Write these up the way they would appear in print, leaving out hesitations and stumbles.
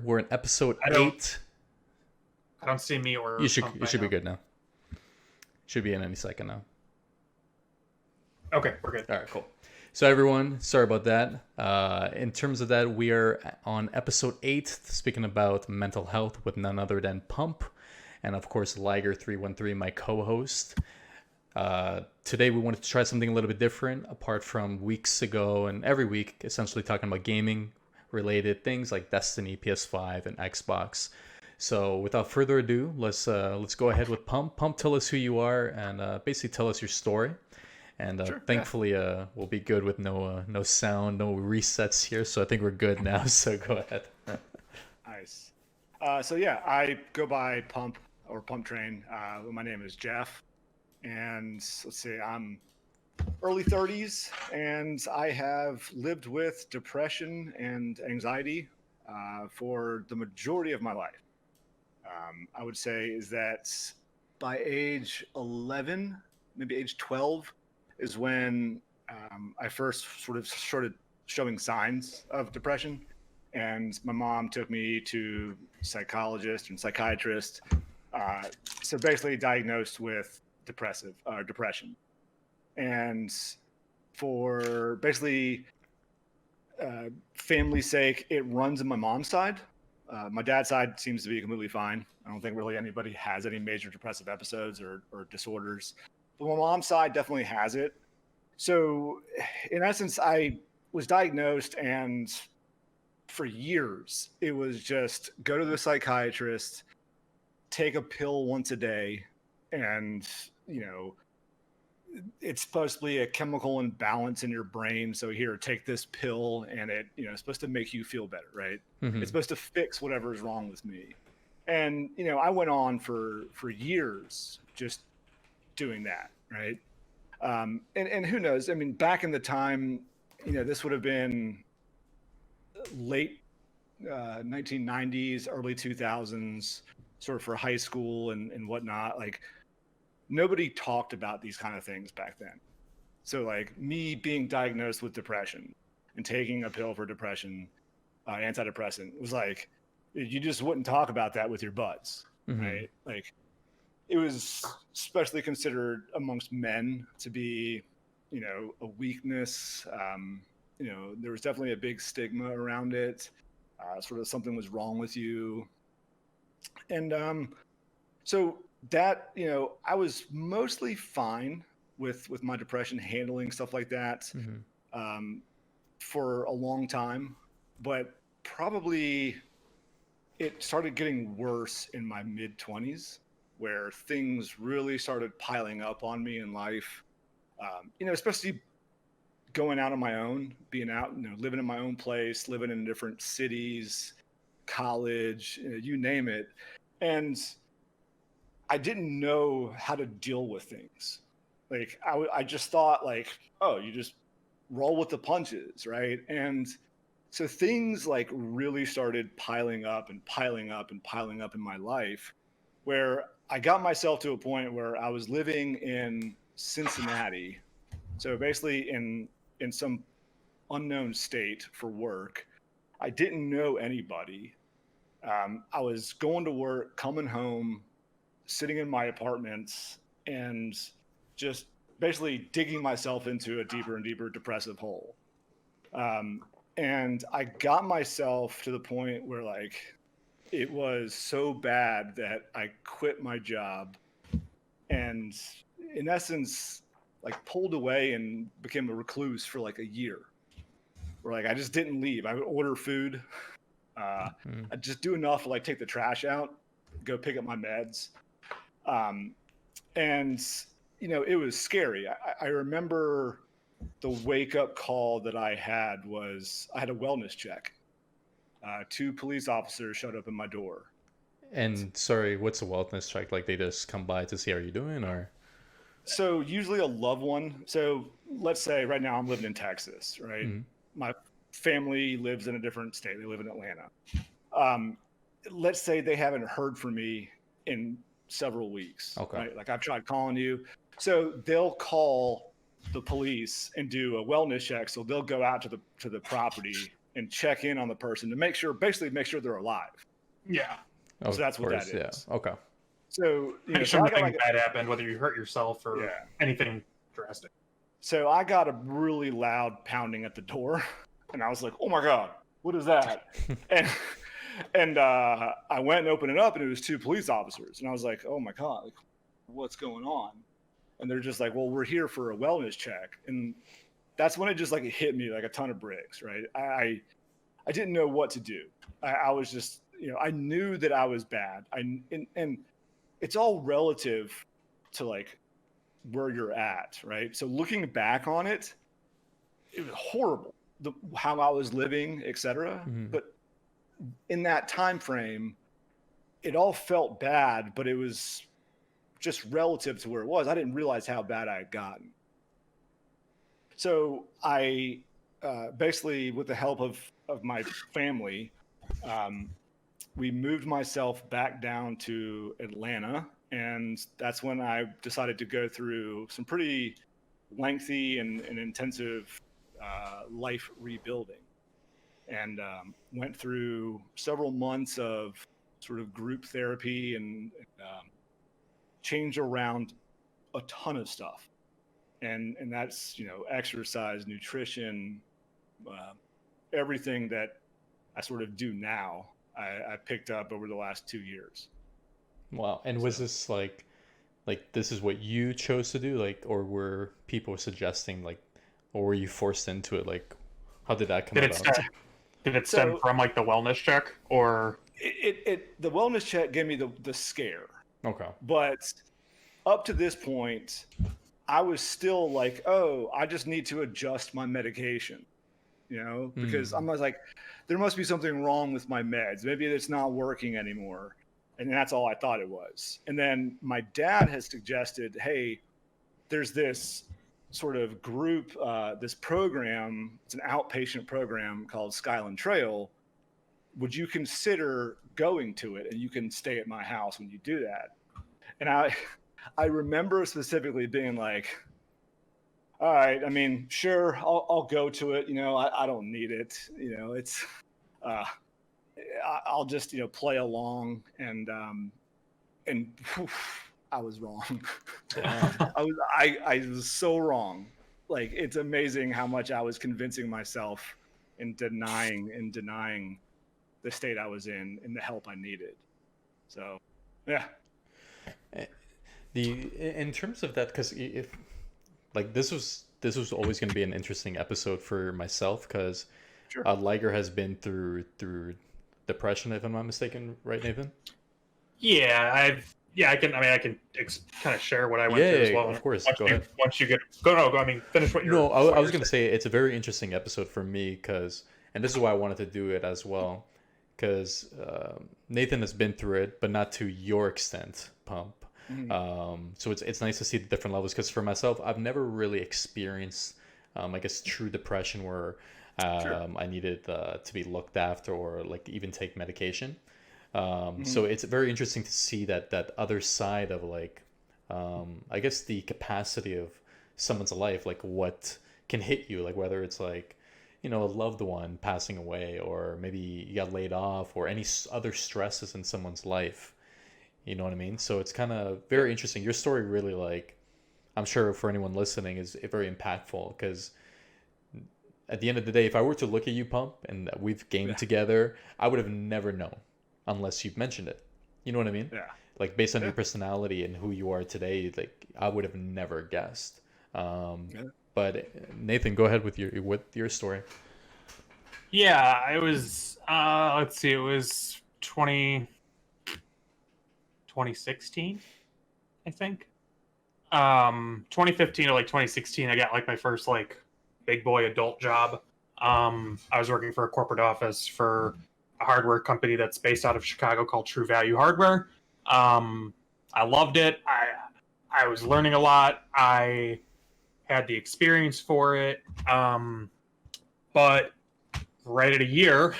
We're in episode I don't 8. I don't see me or You should Pump you right should be now. good now. Should be in any second now. Okay, we're good. All right, cool. So everyone, sorry about that. In terms of that, we are on episode 8, speaking about mental health with none other than Pump, and of course Liger 313, my co-host. Today we wanted to try something a little bit different, apart from weeks ago and every week, essentially talking about gaming related things like Destiny, PS5, and Xbox. So without further ado, let's go ahead with Pump. Pump, tell us who you are and basically tell us your story. And Sure. Yeah. thankfully, we'll be good with no sound, no resets here. So I think we're good now. So go ahead. Nice. So yeah, I go by Pump or Pumptrain. My name is Jeff, and let's see, I'm early 30s, and I have lived with depression and anxiety for the majority of my life. I would say is that by age 11, maybe age 12, is when I first sort of started showing signs of depression. And my mom took me to psychologist and psychiatrist. So basically diagnosed with depression. And for basically family's sake, it runs in my mom's side. My dad's side seems to be completely fine. I don't think really anybody has any major depressive episodes or disorders. But my mom's side definitely has it. So in essence, I was diagnosed, and for years it was just go to the psychiatrist, take a pill once a day, and it's supposed to be a chemical imbalance in your brain. So here, take this pill, and it's supposed to make you feel better, right? Mm-hmm. It's supposed to fix whatever's wrong with me. And I went on for years just doing that, right? And who knows? I mean, back in the time, this would have been late 1990s, early 2000s, sort of for high school and whatnot. Like, nobody talked about these kind of things back then. So like me being diagnosed with depression and taking a pill for depression, antidepressant, was like, you just wouldn't talk about that with your buds, Mm-hmm. right? Like, it was especially considered amongst men to be, a weakness. There was definitely a big stigma around it. Sort of something was wrong with you. And so that, I was mostly fine with my depression, handling stuff like that Mm-hmm. for a long time. But probably it started getting worse in my mid 20s, where things really started piling up on me in life. Especially going out on my own, being out, living in my own place, living in different cities, college, you name it. And I didn't know how to deal with things. Like, I just thought, like, oh, you just roll with the punches, right? And so things like really started piling up and piling up and piling up in my life, where I got myself to a point where I was living in Cincinnati. So basically in some unknown state for work. I didn't know anybody. I was going to work, coming home, sitting in my apartment, and just basically digging myself into a deeper and deeper depressive hole. And I got myself to the point where, like, it was so bad that I quit my job and, in essence, like, pulled away and became a recluse for like a year. Where, like, I just didn't leave. I would order food. I'd just do enough to, like, take the trash out, go pick up my meds. And it was scary. I remember the wake up call that I had was I had a wellness check. 2 police officers showed up in my door. And sorry, what's a wellness check? Like they just come by to see how you're doing, or? So usually a loved one. So let's say right now I'm living in Texas, right? Mm-hmm. My family lives in a different state. They live in Atlanta. Let's say they haven't heard from me in several weeks. Okay. Right? Like, I've tried calling you. So they'll call the police and do a wellness check. So they'll go out to the property and check in on the person to make sure they're alive. Yeah. Of So that's what course, that is. Yeah. Okay. So Make sure nothing bad happened, whether you hurt yourself or anything drastic. So I got a really loud pounding at the door, and I was like, "Oh my god, what is that?" and I went and opened it up, and it was 2 police officers, and I was like, "Oh my god, like, what's going on?" And they're just like, "Well, we're here for a wellness check," and that's when it just like it hit me like a ton of bricks. Right? I didn't know what to do. I was just, I knew that I was bad. And it's all relative to like where you're at, right? So looking back on it, it was horrible, how I was living, etc. But in that time frame, it all felt bad, but it was just relative to where it was. I didn't realize how bad I had gotten. So I basically, with the help of my family, we moved myself back down to Atlanta. And that's when I decided to go through some pretty lengthy and intensive life rebuilding. And went through several months of sort of group therapy and changed around a ton of stuff. And that's, exercise, nutrition, everything that I sort of do now, I picked up over the last 2 years. Wow. And was this like this is what you chose to do, like, or were people suggesting, like, or were you forced into it? Like, how did that come about? Did it stem from like the wellness check, or the wellness check gave me the scare. Okay. But up to this point, I was still like, oh, I just need to adjust my medication, because I'm like, there must be something wrong with my meds. Maybe it's not working anymore. And that's all I thought it was. And then my dad has suggested, hey, there's this sort of group, this program, it's an outpatient program called Skyland Trail. Would you consider going to it? And you can stay at my house when you do that. And I remember specifically being like, all right, I mean, sure, I'll go to it. I don't need it. It's, I'll just, play along. And whew, I was wrong. I was so wrong. Like, it's amazing how much I was convincing myself and denying the state I was in and the help I needed. So, yeah. In terms of that, because if like this was always going to be an interesting episode for myself, because Sure. Liger has been through depression, if I'm not mistaken, right, Nathan? Yeah, I can kind of share what I went through as well. Of course. Go ahead. Finish what you're. No, I was going to say it's a very interesting episode for me and this is why I wanted to do it as well, because Nathan has been through it, but not to your extent, Pump. So it's nice to see the different levels, because for myself, I've never really experienced, I guess, true depression where I needed to be looked after or like even take medication. So it's very interesting to see that other side of like, I guess the capacity of someone's life, like what can hit you, like whether it's like, a loved one passing away, or maybe you got laid off, or any other stresses in someone's life. You know what I mean? So it's kind of very interesting. Your story really, like, I'm sure for anyone listening, is very impactful, because at the end of the day, if I were to look at you, Pump, and we've gamed together, I would have never known unless you've mentioned it. You know what I mean? Yeah. Like, based on your personality and who you are today, like, I would have never guessed. But Nathan, go ahead with your story. Yeah, it was, let's see, it was 2016, I think. 2015 or like 2016, I got like my first like big boy adult job. I was working for a corporate office for a hardware company that's based out of Chicago called True Value Hardware. I loved it. I was learning a lot. I had the experience for it. But right at a year,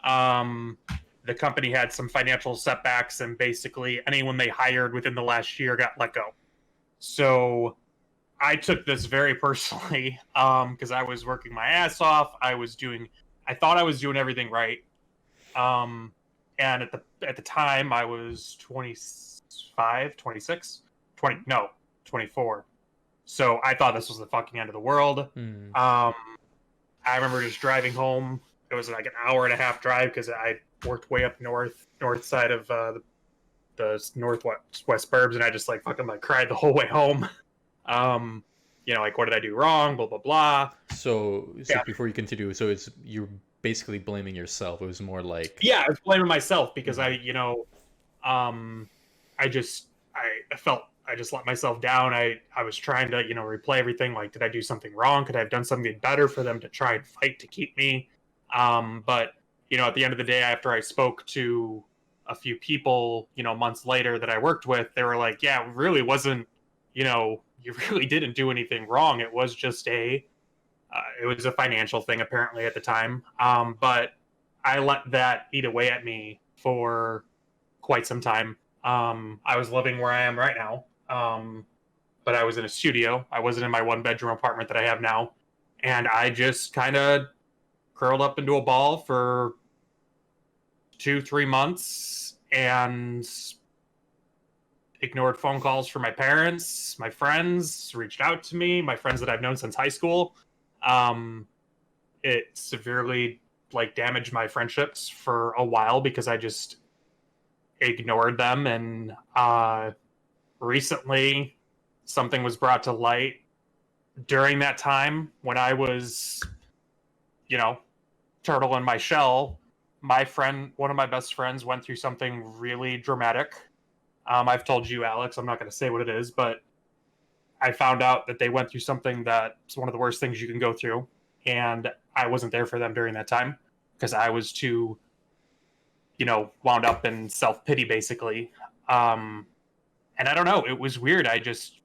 the company had some financial setbacks, and basically anyone they hired within the last year got let go. So I took this very personally, because I was working my ass off. I was doing I thought I was doing everything right. And at the time I was 25, 26, 20, no, 24. So I thought this was the fucking end of the world. I remember just driving home. It was like an hour and a half drive because I worked way up north side of the northwest burbs, and I just like fucking like cried the whole way home. Like what did I do wrong? Blah blah blah. So before you continue, so you're basically blaming yourself. It was more like I was blaming myself because I felt I just let myself down. I was trying to replay everything. Like, did I do something wrong? Could I have done something better for them to try and fight to keep me? But at the end of the day, after I spoke to a few people, months later that I worked with, they were like, yeah, it really wasn't, you really didn't do anything wrong. It was just it was a financial thing apparently at the time. But I let that eat away at me for quite some time. I was living where I am right now. But I was in a studio. I wasn't in my 1-bedroom apartment that I have now. And I just kind of curled up into a ball for 2-3 months and ignored phone calls from my parents. My friends reached out to me, my friends that I've known since high school. It severely damaged my friendships for a while because I just ignored them. And recently something was brought to light during that time when I was turtle in my shell. One of my best friends went through something really dramatic. I've told you, Alex, I'm not going to say what it is, but I found out that they went through something that's one of the worst things you can go through. And I wasn't there for them during that time because I was too, wound up in self-pity basically. And I don't know, it was weird. I just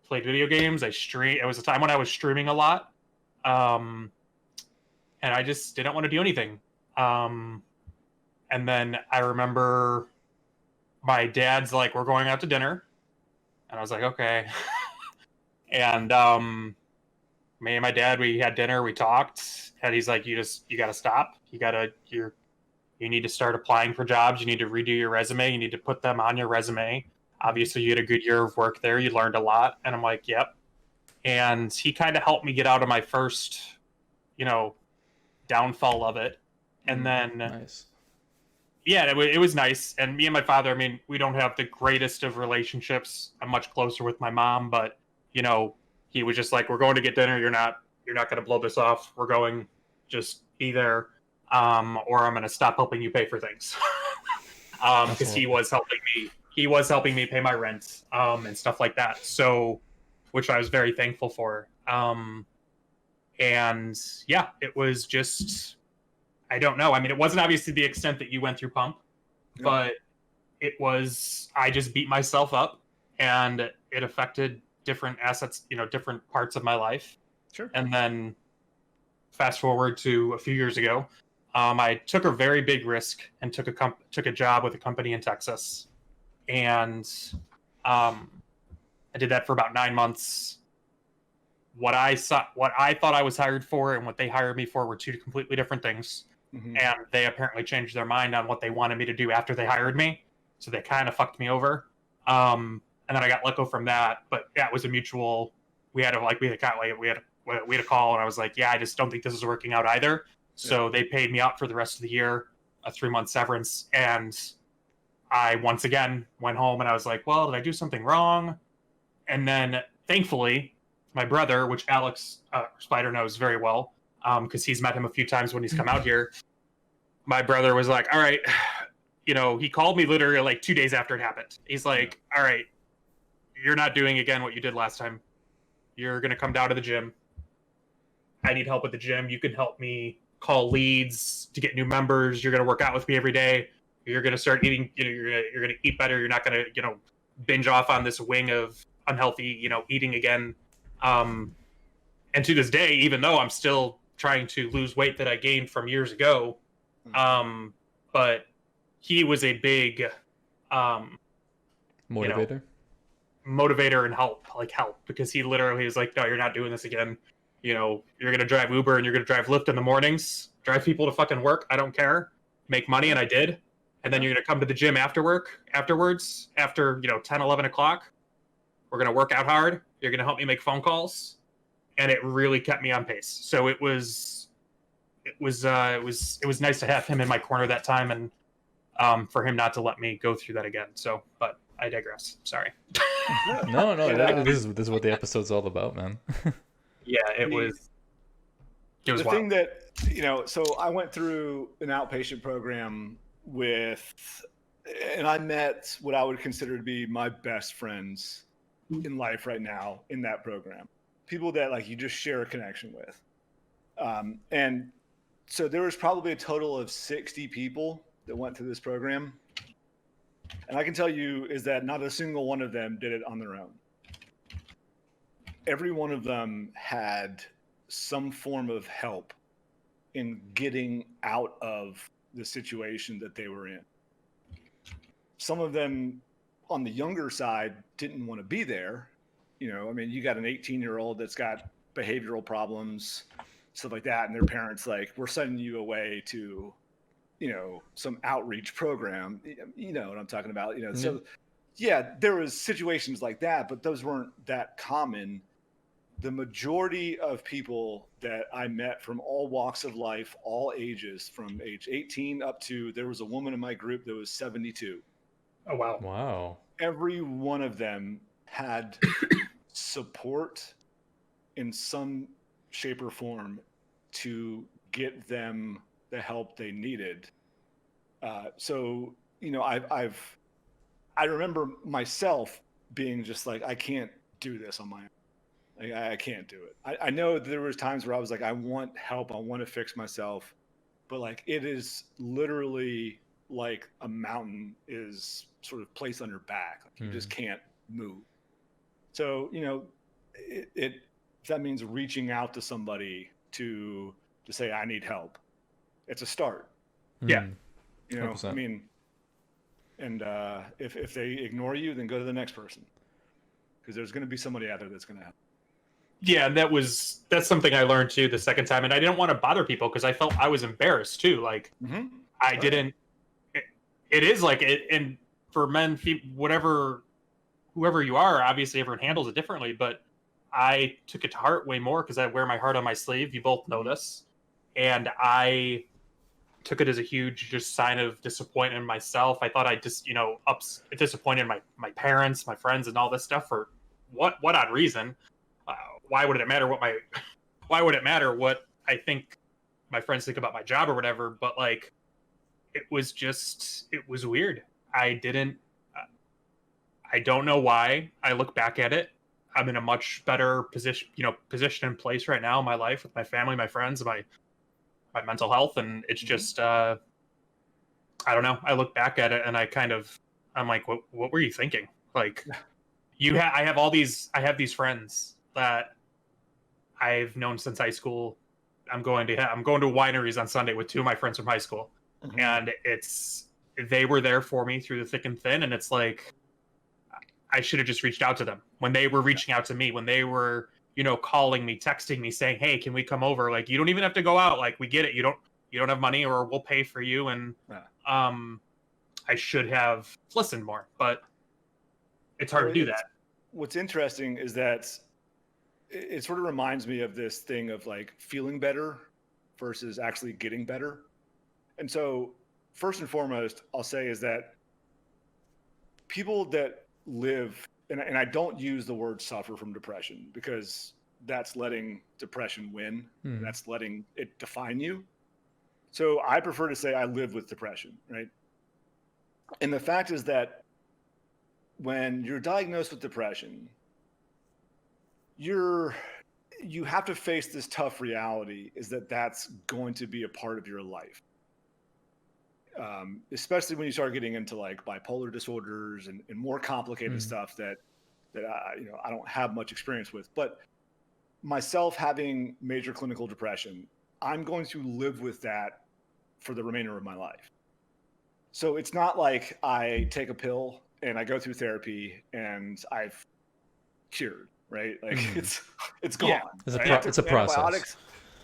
played video games. It was a time when I was streaming a lot. And I just didn't want to do anything. And then I remember my dad's like, we're going out to dinner. And I was like, okay. And me and my dad, we had dinner, we talked, and he's like, you got to stop. You need to start applying for jobs. You need to redo your resume. You need to put them on your resume. Obviously, you had a good year of work there. You learned a lot. And I'm like, yep. And he kind of helped me get out of my first, downfall of it. And then, nice. Yeah, it was nice. And me and my father, I mean, we don't have the greatest of relationships. I'm much closer with my mom, but, he was just like, we're going to get dinner. You're not going to blow this off. We're going, just be there. Or I'm going to stop helping you pay for things. Because he was helping me pay my rent, and stuff like that. So, which I was very thankful for. And yeah, it was just, I don't know. I mean, it wasn't obviously the extent that you went through Pump, but I just beat myself up, and it affected different assets, different parts of my life. Sure. And then fast forward to a few years ago, I took a very big risk and took a job with a company in Texas. And I did that for about 9 months. What I thought I was hired for and what they hired me for were two completely different things. Mm-hmm. And they apparently changed their mind on what they wanted me to do after they hired me. So they kind of fucked me over. And then I got let go from that. But yeah, it was a mutual. We had a call, and I was like, yeah, I just don't think this is working out either. So they paid me out for the rest of the year, a 3-month severance. And I once again went home and I was like, well, did I do something wrong? And then thankfully, my brother, which Alex Spider knows very well, because he's met him a few times when he's come out here. My brother was like, all right, he called me literally like 2 days after it happened. He's like, all right, you're not doing again what you did last time. You're going to come down to the gym. I need help with the gym. You can help me call leads to get new members. You're going to work out with me every day. You're going to start eating, you're going to eat better. You're not going to, binge off on this wing of unhealthy, eating again. And to this day, even though I'm still trying to lose weight that I gained from years ago, but he was a big motivator. Motivator and help, because he literally was like, no, you're not doing this again. you're going to drive Uber and you're going to drive Lyft in the mornings, drive people to fucking work. I don't care. Make money. And I did. And then you're going to come to the gym afterwards, after, 10, 11 o'clock. We're going to work out hard. You're going to help me make phone calls. And it really kept me on pace. So it was nice to have him in my corner that time, and for him not to let me go through that again. So, but I digress. Sorry. No, this is what the episode's all about, man. Yeah, it was the wild. thing that, so I went through an outpatient program and I met what I would consider to be my best friends in life right now in that program. People that like you just share a connection with. And so there was probably a total of 60 people that went through this program. And I can tell you is that not a single one of them did it on their own. Every one of them had some form of help in getting out of the situation that they were in. Some of them on the younger side didn't want to be there. You got an 18-year-old that's got behavioral problems, stuff like that. And their parents like, we're sending you away to, some outreach program. You know what I'm talking about? So yeah, there was situations like that, but those weren't that common. The majority of people that I met from all walks of life, all ages, from age 18 up to, there was a woman in my group that was 72. Oh, wow. Wow. Every one of them had support in some shape or form to get them the help they needed. So, I remember myself being just like, I can't do this on my own. I can't do it. I know there was times where I was like, I want help. I want to fix myself. But like, it is literally like a mountain is sort of placed on your back. Like, you just can't move. So, that means reaching out to somebody to say, I need help. It's a start. Yeah. 100%. I mean, and if they ignore you, then go to the next person, because there's going to be somebody out there that's going to help. Yeah, that's something I learned too the second time, and I didn't want to bother people because I felt I was embarrassed too. Like I didn't. It is like it, and for men, whoever you are, obviously everyone handles it differently. But I took it to heart way more because I wear my heart on my sleeve. You both know this, and I took it as a huge just sign of disappointment in myself. I thought I just disappointed my parents, my friends, and all this stuff for what odd reason. Why would it matter what I think my friends think about my job or whatever? But like, it was weird. I don't know why. I look back at it. I'm in a much better position and place right now in my life with my family, my friends, my mental health. And it's just, I don't know. I look back at it and I'm like, what were you thinking? Like I have these friends that I've known since high school. I'm going to wineries on Sunday with two of my friends from high school, and they were there for me through the thick and thin. And it's like, I should have just reached out to them when they were reaching out to me, when they were, calling me, texting me, saying, "Hey, can we come over? Like, you don't even have to go out. Like, we get it. You don't have money, or we'll pay for you." And I should have listened more, but it's hard to do that. What's interesting is that it sort of reminds me of this thing of like feeling better versus actually getting better. And so first and foremost, I'll say is that people that live, and I don't use the word suffer from depression, because that's letting depression win. That's letting it define you. So I prefer to say I live with depression, right? And the fact is that when you're diagnosed with depression, you have to face this tough reality, is that that's going to be a part of your life. Especially when you start getting into like bipolar disorders and more complicated stuff that I don't have much experience with. But myself having major clinical depression, I'm going to live with that for the remainder of my life. So it's not like I take a pill and I go through therapy and I've cured. right? Like it's gone. Yeah. It's a right? it's a process. Antibiotics,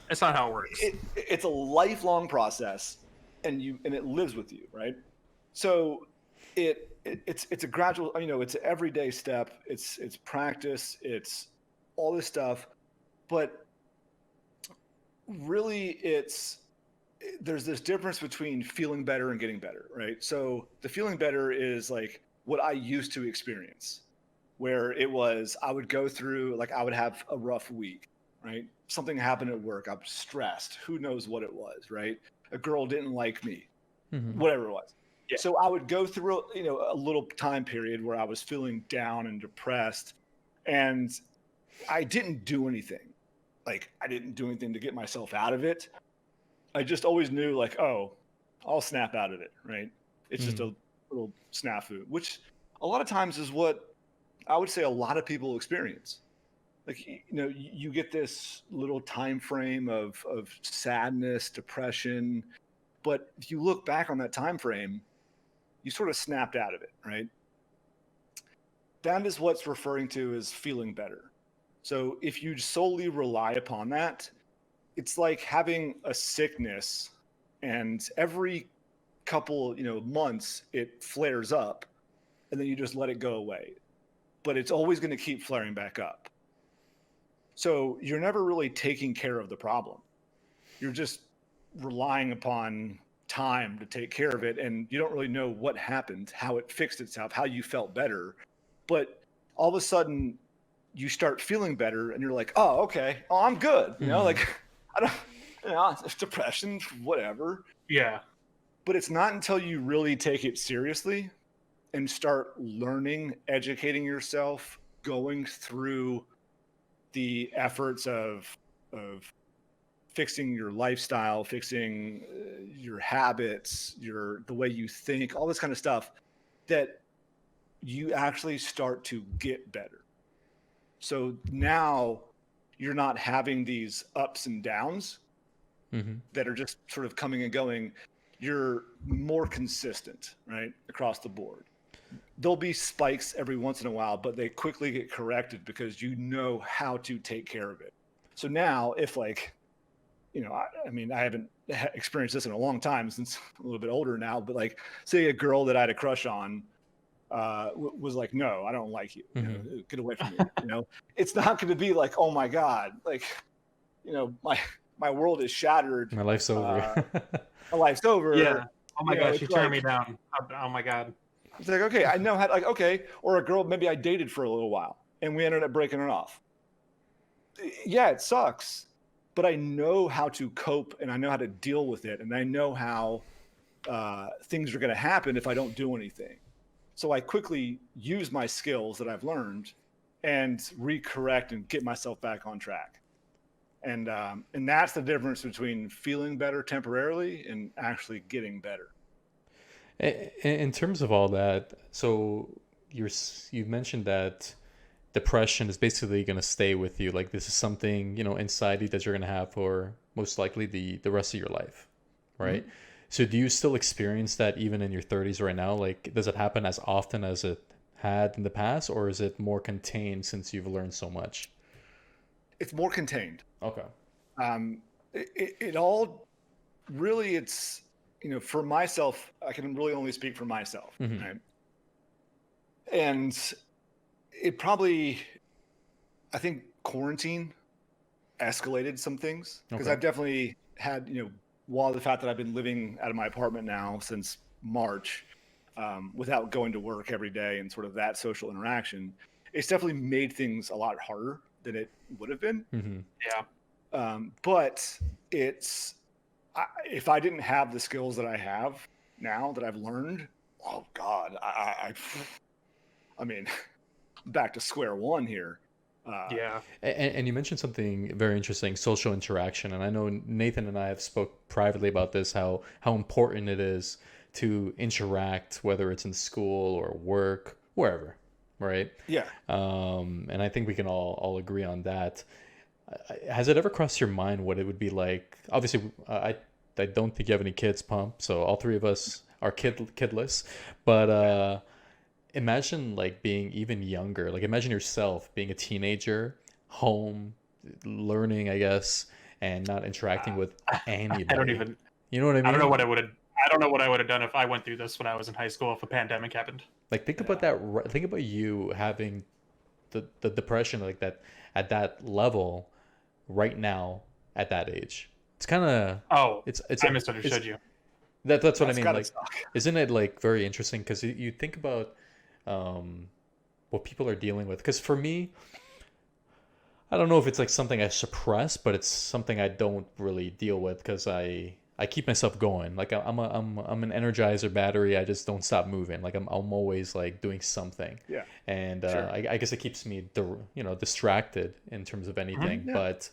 That's not how it works. it's a lifelong process, and it lives with you, right? So it's a gradual, it's an everyday step. It's practice. It's all this stuff, but really, there's this difference between feeling better and getting better, right? So the feeling better is like what I used to experience, where it was I would go through, like I would have a rough week, right? Something happened at work. I'm stressed. Who knows what it was, right? A girl didn't like me, whatever it was. Yeah. So I would go through, a little time period where I was feeling down and depressed, and I didn't do anything. Like I didn't do anything to get myself out of it. I just always knew, like, oh, I'll snap out of it, right? It's just a little snafu, which a lot of times is what I would say a lot of people experience. Like, you get this little time frame of sadness, depression, but if you look back on that time frame, you sort of snapped out of it, right? That is what's referring to as feeling better. So if you solely rely upon that, it's like having a sickness, and every couple, months it flares up, and then you just let it go away. But it's always going to keep flaring back up. So you're never really taking care of the problem. You're just relying upon time to take care of it, and you don't really know what happened, how it fixed itself, how you felt better. But all of a sudden you start feeling better, and you're like, oh, okay, oh, I'm good. Like, I don't, it's depression, whatever. Yeah. But it's not until you really take it seriously and start learning, educating yourself, going through the efforts of fixing your lifestyle, fixing your habits, the way you think, all this kind of stuff, that you actually start to get better. So now you're not having these ups and downs that are just sort of coming and going. You're more consistent, right, across the board. There'll be spikes every once in a while, but they quickly get corrected because you know how to take care of it. So now if, like, I mean, I haven't experienced this in a long time since I'm a little bit older now, but like, say a girl that I had a crush on was like, no, I don't like you. Get away from me. It's not going to be like, oh my God, like, my world is shattered. My life's over. My life's over. Yeah. Oh my gosh, you turned me like, down. Oh my God. It's like, okay, I know how, like, okay. Or a girl maybe I dated for a little while and we ended up breaking it off. Yeah, it sucks, but I know how to cope and I know how to deal with it. And I know how things are going to happen if I don't do anything. So I quickly use my skills that I've learned and recorrect and get myself back on track. And that's the difference between feeling better temporarily and actually getting better. In terms of all that, so you mentioned that depression is basically going to stay with you. Like, this is something, inside you that you're going to have for most likely the rest of your life, right? So do you still experience that even in your 30s right now? Like, does it happen as often as it had in the past, or is it more contained since you've learned so much? It's more contained. Okay. It all really, it's, for myself, I can really only speak for myself, right? And it probably, I think quarantine escalated some things, because I've definitely had, while the fact that I've been living out of my apartment now since March, without going to work every day and sort of that social interaction, it's definitely made things a lot harder than it would have been. Yeah. But if I didn't have the skills that I have now that I've learned, oh God, I mean, back to square one here. Yeah. And you mentioned something very interesting, social interaction. And I know Nathan and I have spoke privately about this, how important it is to interact, whether it's in school or work, wherever, right? Yeah. And I think we can all agree on that. Has it ever crossed your mind what it would be like? Obviously, I don't think you have any kids, Pump, so all three of us are kidless. But imagine like being even younger. Like imagine yourself being a teenager, home, learning, I guess, and not interacting with anybody. I don't even. You know what I mean? I don't know what I would have. I don't know what I would have done if I went through this when I was in high school if a pandemic happened. Like think about that. Think about you having the depression like that at that level right now at that age. It's kind of I misunderstood you. That's what I mean. Like, suck. isn't it like very interesting? Because you think about what people are dealing with. Because for me, I don't know if it's like something I suppress, but it's something I don't really deal with because I keep myself going. Like I'm an Energizer battery. I just don't stop moving. Like I'm always like doing something. Yeah. And Sure. I guess it keeps me distracted in terms of anything. Yeah. But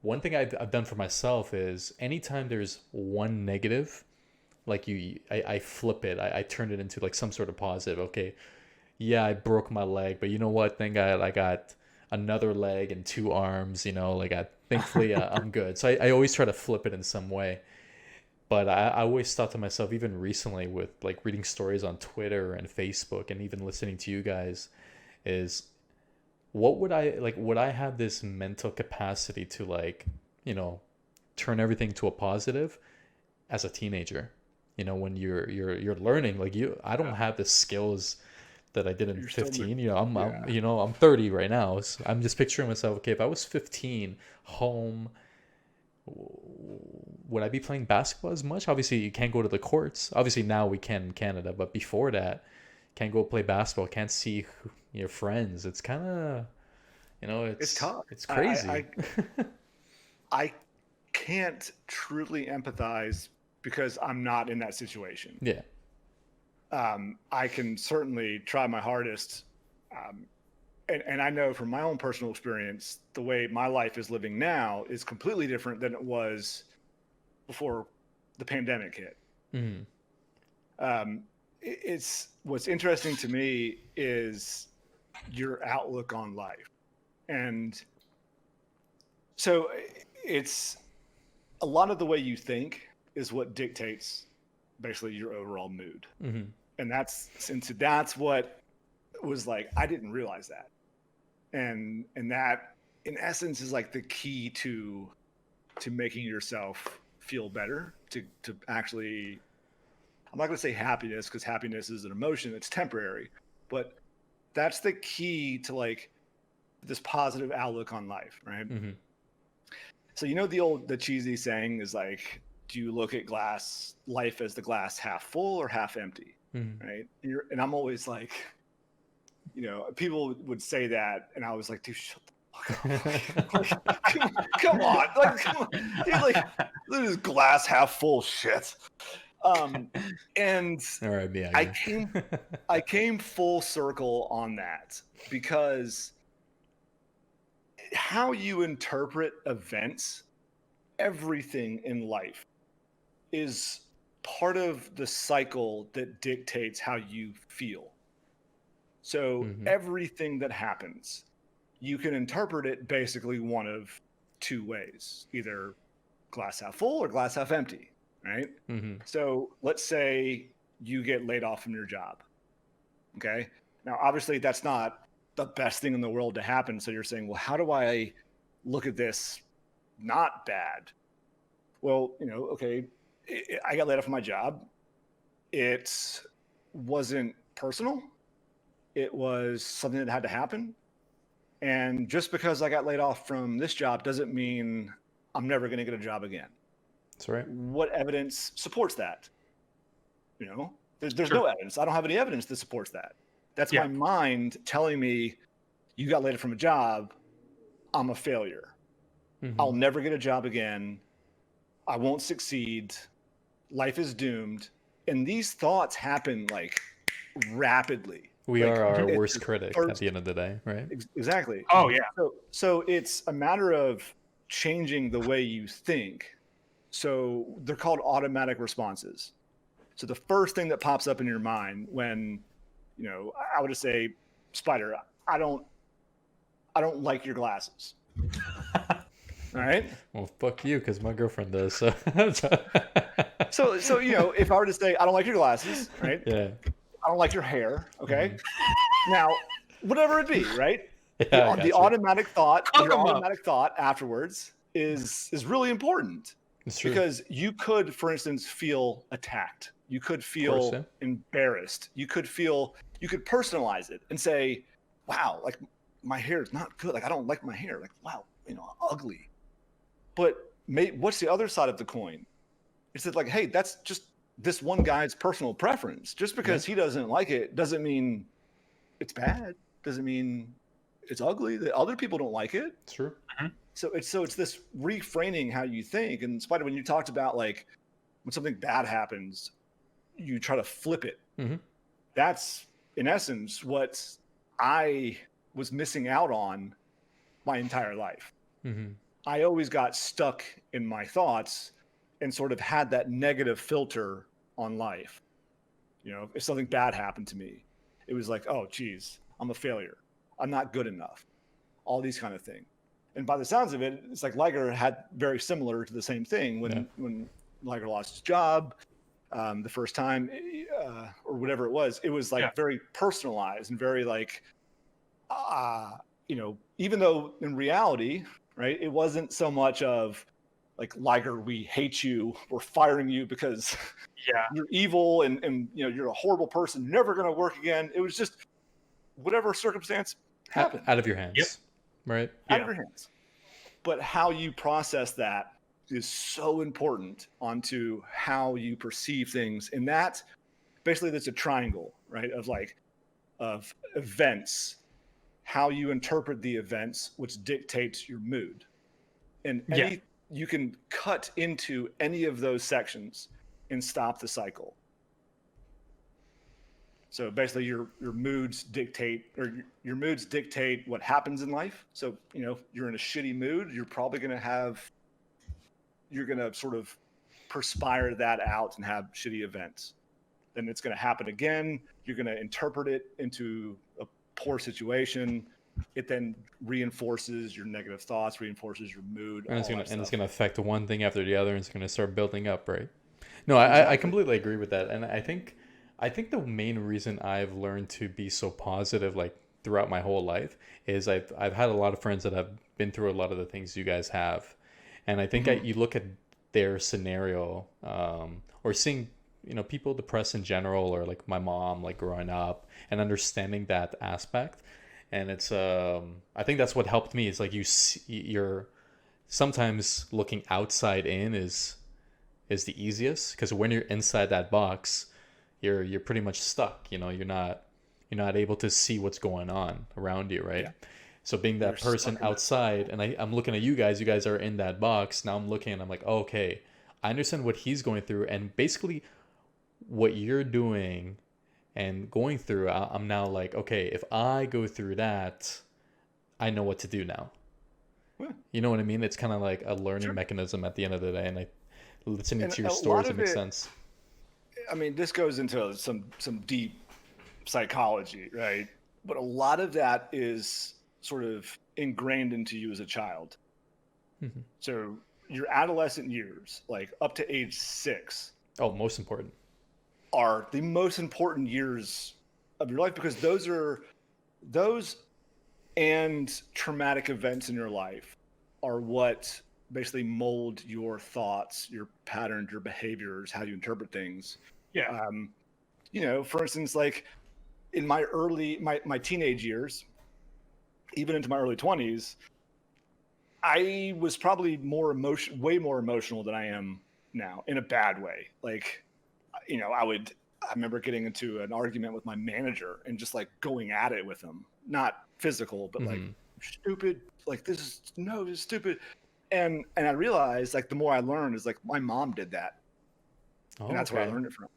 one thing I've done for myself is anytime there's one negative, like I flip it. I turn it into like some sort of positive. Okay, yeah, I broke my leg, but you know what? Thank God I got another leg and two arms. Thankfully I'm good. So I always try to flip it in some way. But I always thought to myself, even recently with like reading stories on Twitter and Facebook and even listening to you guys, is what would I have this mental capacity to like, turn everything to a positive as a teenager? When you're learning, like I don't have the skills that I did in 15. I'm 30 right now. So I'm just picturing myself, okay, if I was 15, home, would I be playing basketball as much? Obviously, you can't go to the courts. Obviously, now we can in Canada, but before that, can't go play basketball, can't see your friends. It's kind of, It's tough. It's crazy. I can't truly empathize because I'm not in that situation. Yeah. I can certainly try my hardest. And I know from my own personal experience, the way my life is living now is completely different than it was before the pandemic hit. Mm-hmm. It's what's interesting to me is your outlook on life. And so it's a lot of the way you think is what dictates basically your overall mood. Mm-hmm. And that's what was like, I didn't realize that. And that in essence is like the key to making yourself feel better, to actually, I'm not going to say happiness because happiness is an emotion that's temporary, but that's the key to like this positive outlook on life. Right. Mm-hmm. So, the cheesy saying is like, do you look at life as the glass half full or half empty? Mm-hmm. Right. And I'm always like, people would say that. And I was like, dude, shut the fuck up. Come on. Like, come on. Dude, like, this is glass half full shit. And all right, yeah, I came full circle on that because how you interpret events, everything in life is part of the cycle that dictates how you feel. So everything that happens, you can interpret it basically one of two ways, either glass half full or glass half empty, right? Mm-hmm. So let's say you get laid off from your job. Okay. Now, obviously that's not the best thing in the world to happen. So you're saying, well, how do I look at this not bad? Well, okay, I got laid off from my job. It wasn't personal. It was something that had to happen. And just because I got laid off from this job doesn't mean I'm never going to get a job again. That's right. What evidence supports that? There's Sure. no evidence. I don't have any evidence that supports that. That's my mind telling me you got laid off from a job. I'm a failure. Mm-hmm. I'll never get a job again. I won't succeed. Life is doomed. And these thoughts happen like rapidly. We Like, are our it's worst the critic first- at the end of the day, right? Exactly. Oh yeah. So it's a matter of changing the way you think. So they're called automatic responses. So the first thing that pops up in your mind when, I would just say, Spider, I don't like your glasses. All right. Well, fuck you, because my girlfriend does. So. So if I were to say I don't like your glasses, right? Yeah. I don't like your hair. Okay. Now, whatever it be, right? Yeah, The automatic thought, Cook your 'em up. automatic thought afterwards is really important it's true. because you could, for instance, feel attacked. You could course, feel yeah. embarrassed. You could personalize it and say, "Wow, like my hair is not good. Like I don't like my hair. Like wow, ugly." But what's the other side of the coin? It's that like, hey, that's just this one guy's personal preference. Just because he doesn't like it doesn't mean it's bad. Doesn't mean it's ugly. That other people don't like it. It's true. So it's this reframing how you think. And Spider, when you talked about like when something bad happens, you try to flip it. That's in essence what I was missing out on my entire life. I always got stuck in my thoughts and sort of had that negative filter on life. If something bad happened to me, it was like, oh, geez, I'm a failure. I'm not good enough. All these kind of things. And by the sounds of it, it's like Liger had very similar to the same thing when Liger lost his job the first time or whatever it was. It was like very personalized and very like, even though in reality, right, it wasn't so much of like Liger, we hate you, we're firing you because you're evil and you're a horrible person, you're never going to work again. It was just whatever circumstance happened. Out of your hands, right? Out of your hands. But how you process that is so important onto how you perceive things. And that basically that's a triangle, right? Of events, how you interpret the events, which dictates your mood. And you can cut into any of those sections and stop the cycle. So basically your moods dictate what happens in life. So, you're in a shitty mood, you're probably going to sort of perspire that out and have shitty events. Then it's going to happen again. You're going to interpret it into a poor situation. It then reinforces your negative thoughts, reinforces your mood. And it's going to affect one thing after the other, and it's going to start building up, right? No, I completely agree with that. And I think the main reason I've learned to be so positive, like throughout my whole life, is I've had a lot of friends that have been through a lot of the things you guys have, and I think you look at their scenario, or seeing people depressed in general, or like my mom, like growing up and understanding that aspect, and it's I think that's what helped me. Is like you're sometimes looking outside in is the easiest, because when you're inside that box, you're pretty much stuck. You're not able to see what's going on around you, right? So being that person outside, and I'm looking at you guys are in that box. Now I'm looking and I'm like, oh, okay, I understand what he's going through, and basically what you're doing and going through, I'm now like, okay, if I go through that, I know what to do now. You know what I mean? It's kind of like a learning mechanism at the end of the day, and listening to your stories, it makes sense. I mean, this goes into some deep psychology, right? But a lot of that is sort of ingrained into you as a child. So your adolescent years, like up to age 6, most important, are the most important years of your life, because those and traumatic events in your life are what basically mold your thoughts, your patterns, your behaviors, how you interpret things. For instance, like in my teenage years, even into my early 20s, I was probably way more emotional than I am now, in a bad way. Like, I remember getting into an argument with my manager and just like going at it with him, not physical, but like stupid, like this is stupid. And I realized, like, the more I learned is like my mom did that. And that's where I learned it from.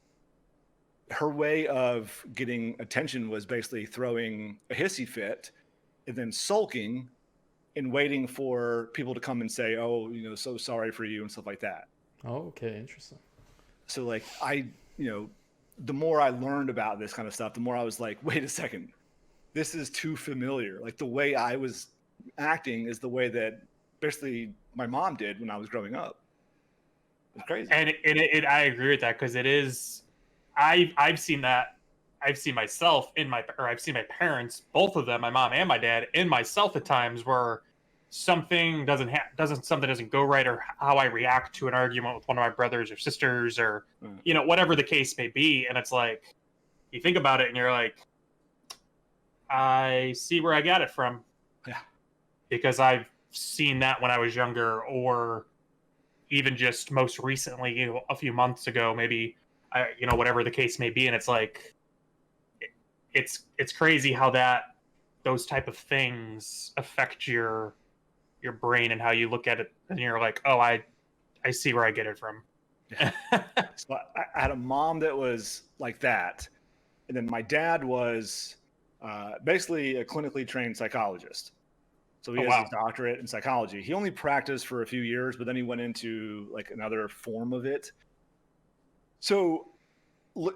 Her way of getting attention was basically throwing a hissy fit and then sulking and waiting for people to come and say, oh, so sorry for you and stuff like that. Oh, okay. Interesting. So like the more I learned about this kind of stuff, the more I was like, wait a second, this is too familiar. Like the way I was acting is the way that basically my mom did when I was growing up. It's crazy. And I agree with that, because it is, I've seen that I've seen myself I've seen my parents, both of them, my mom and my dad, and myself at times where something doesn't go right, or how I react to an argument with one of my brothers or sisters, or whatever the case may be. And it's like, you think about it and you're like, I see where I got it from. Yeah. Because I've seen that when I was younger, or even just most recently, a few months ago, maybe, whatever the case may be. And it's like, it's crazy how those type of things affect your brain and how you look at it. And you're like, oh, I see where I get it from. Yeah. So I had a mom that was like that. And then my dad was basically a clinically trained psychologist. So he has his doctorate in psychology. He only practiced for a few years, but then he went into like another form of it. So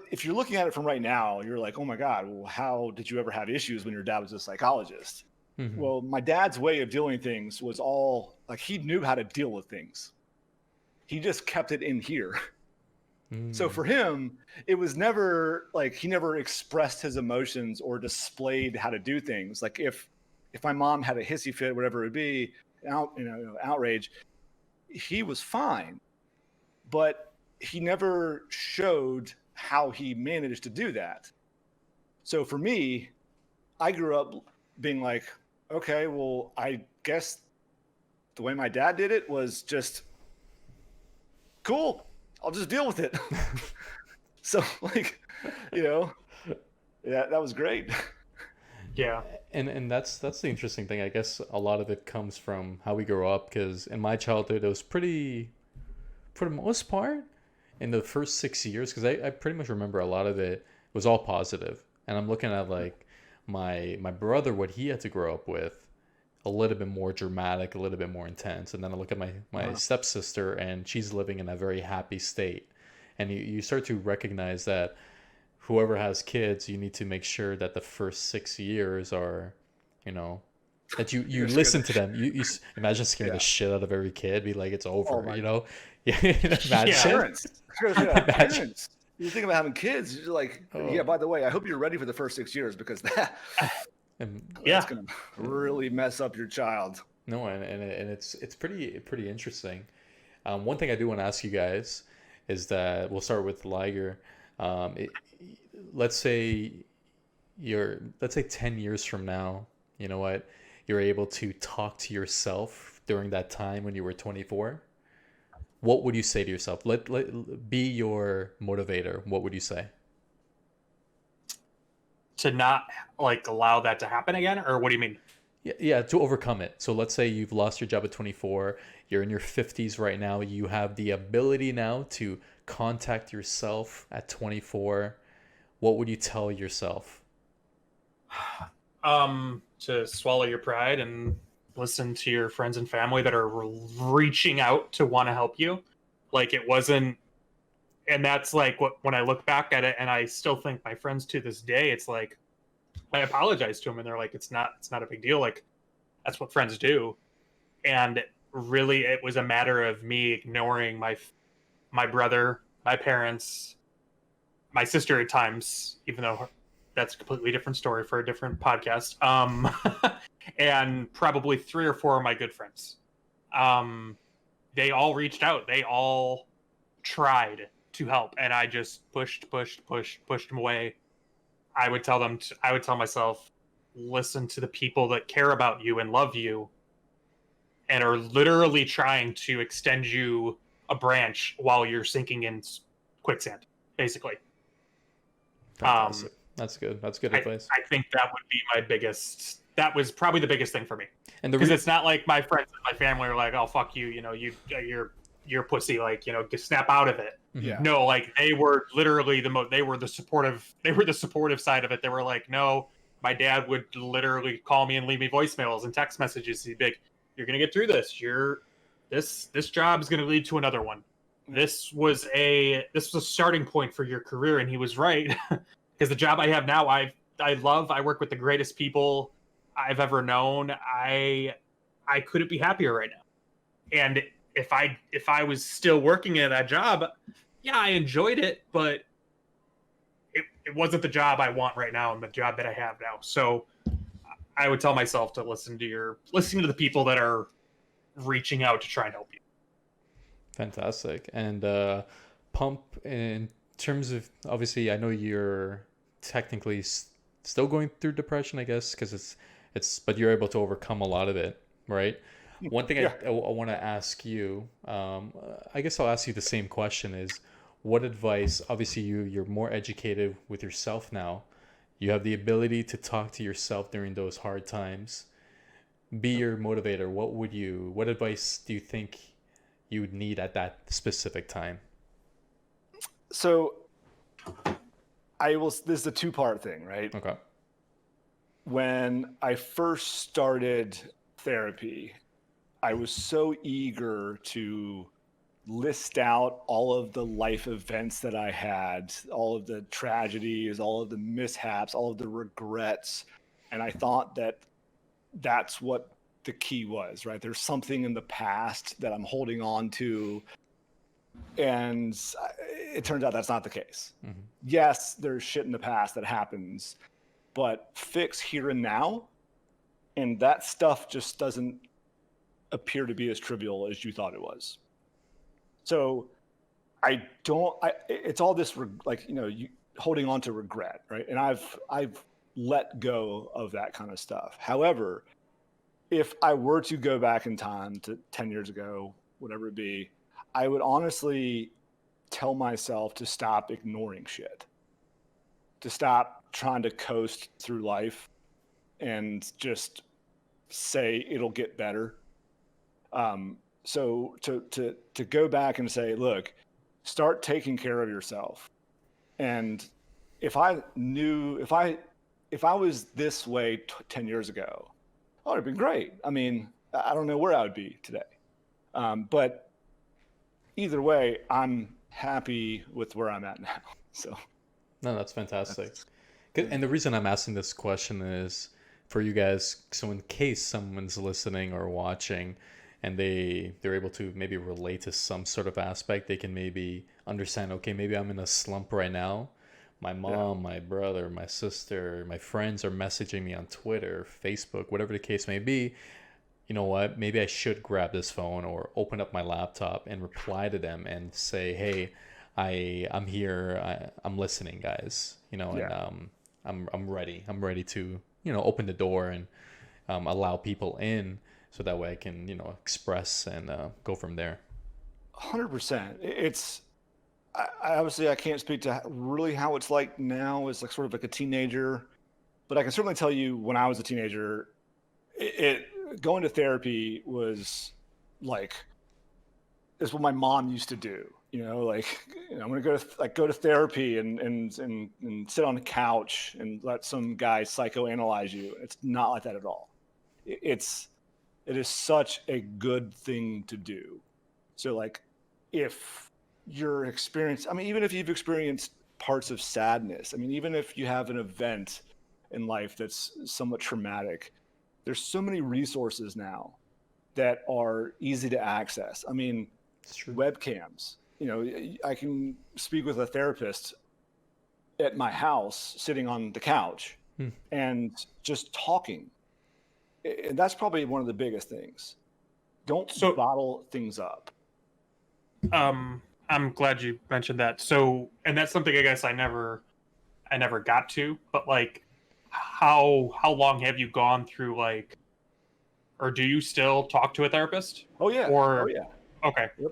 if you're looking at it from right now, you're like, oh my God, well, how did you ever have issues when your dad was a psychologist? Mm-hmm. Well, my dad's way of dealing with things was all like, he knew how to deal with things. He just kept it in here. So for him, it was never like, he never expressed his emotions or displayed how to do things. Like if my mom had a hissy fit, whatever it would be, outrage, he was fine, but he never showed how he managed to do that. So for me, I grew up being like, okay, well, I guess the way my dad did it was just cool. I'll just deal with it. So like, yeah, that was great. Yeah. And that's the interesting thing. I guess a lot of it comes from how we grow up, because in my childhood, it was pretty, for the most part, in the first 6 years, because I pretty much remember a lot of it was all positive. And I'm looking at like my brother, what he had to grow up with, a little bit more dramatic, a little bit more intense. And then I look at my stepsister, and she's living in a very happy state. And you start to recognize that whoever has kids, you need to make sure that the first 6 years are, that you listen to them. You imagine scaring the shit out of every kid, be like, it's over, Yeah, imagine. Parents. Parents. You think about having kids, you're like, yeah, by the way, I hope you're ready for the first 6 years, because that's going to really mess up your child. No, and it's pretty interesting. One thing I do want to ask you guys is that we'll start with Liger. Let's say 10 years from now, you know what, you're able to talk to yourself during that time when you were 24. What would you say to yourself? Let be your motivator. What would you say? To not like allow that to happen again, or what do you mean? Yeah, to overcome it. So let's say you've lost your job at 24, you're in your 50s right now, you have the ability now to contact yourself at 24. What would you tell yourself? To swallow your pride and listen to your friends and family that are reaching out to want to help you. Like it wasn't, and that's like when I look back at it, and I still think my friends to this day, it's like, I apologize to them and they're like, it's not a big deal. Like that's what friends do. And really it was a matter of me ignoring my brother, my parents, my sister at times, even though that's a completely different story for a different podcast. And probably 3 or 4 of my good friends. They all reached out. They all tried to help. And I just pushed them away. I would tell myself, listen to the people that care about you and love you and are literally trying to extend you a branch while you're sinking in quicksand, basically. That's good. That's good advice. I think that would be that was probably the biggest thing for me. And because it's not like my friends and my family are like, oh, fuck you, you're pussy, like, just snap out of it. Yeah. No, like they were literally they were the supportive side of it. They were like, no, my dad would literally call me and leave me voicemails and text messages. He'd be like, you're going to get through this. This job is going to lead to another one. This was a starting point for your career. And he was right. Because the job I have now, I love. I work with the greatest people I've ever known. I couldn't be happier right now. And if I was still working at that job, yeah, I enjoyed it, but it wasn't the job I want right now and the job that I have now. So I would tell myself to listen to the people that are reaching out to try and help you. Fantastic. And Pump, in terms of, obviously, I know you're technically still going through depression, I guess, because but you're able to overcome a lot of it, right? One thing I want to ask you, I guess I'll ask you the same question is, what advice, obviously you're more educated with yourself now, you have the ability to talk to yourself during those hard times, be your motivator. What advice do you think you would need at that specific time? So this is a two-part thing, right? Okay. When I first started therapy, I was so eager to list out all of the life events that I had, all of the tragedies, all of the mishaps, all of the regrets. And I thought that that's what the key was, right? There's something in the past that I'm holding on to. And it turns out that's not the case. Mm-hmm. Yes, there's shit in the past that happens, but fix here and now. And that stuff just doesn't appear to be as trivial as you thought it was. So it's all this holding on to regret, right? And I've let go of that kind of stuff. However, if I were to go back in time to 10 years ago, whatever it be, I would honestly tell myself to stop ignoring shit, to stop trying to coast through life and just say it'll get better. So to go back and say, look, start taking care of yourself. And if I was this way 10 years ago, oh, it'd been great. I mean, I don't know where I would be today. But either way, I'm happy with where I'm at now. So. No, that's fantastic. And the reason I'm asking this question is for you guys, so in case someone's listening or watching and they're able to maybe relate to some sort of aspect, they can maybe understand, okay, maybe I'm in a slump right now. My mom, my brother, my sister, my friends are messaging me on Twitter, Facebook, whatever the case may be. You know what? Maybe I should grab this phone or open up my laptop and reply to them and say, hey, I'm here. I'm listening, guys. You know, and I'm ready. I'm ready to, open the door and allow people in so that way I can, express and go from there. 100%. It's obviously I can't speak to really how it's like now as like sort of like a teenager, but I can certainly tell you when I was a teenager, going to therapy was like, it's what my mom used to do. I'm going to go to therapy and sit on the couch and let some guy psychoanalyze you. It's not like that at all. It is such a good thing to do. So like, if you're even if you've experienced parts of sadness, even if you have an event in life that's somewhat traumatic, there's so many resources now that are easy to access. It's true. Webcams. I can speak with a therapist at my house, sitting on the couch and just talking. And that's probably one of the biggest things. Don't bottle things up. I'm glad you mentioned that. So, and that's something I guess I never got to, but like, how long have you gone through or do you still talk to a therapist? Oh yeah. Okay. Yep.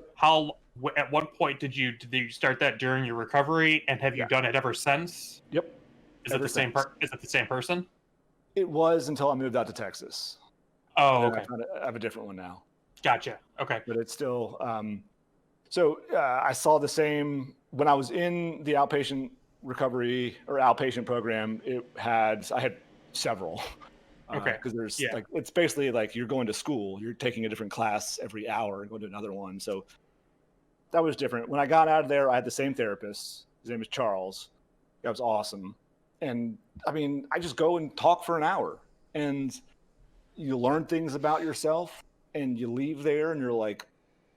At what point did you start that during your recovery, and have you done it ever since? Yep. Is it the same person? It was until I moved out to Texas. Oh, okay. I have a different one now. Gotcha. Okay. But it's still. So I saw the same when I was in the outpatient recovery or outpatient program. I had several. Okay. Because there's it's basically like you're going to school. You're taking a different class every hour and going to another one. So that was different. When I got out of there, I had the same therapist. His name is Charles. That was awesome. And I just go and talk for an hour, and you learn things about yourself, and you leave there and you're like,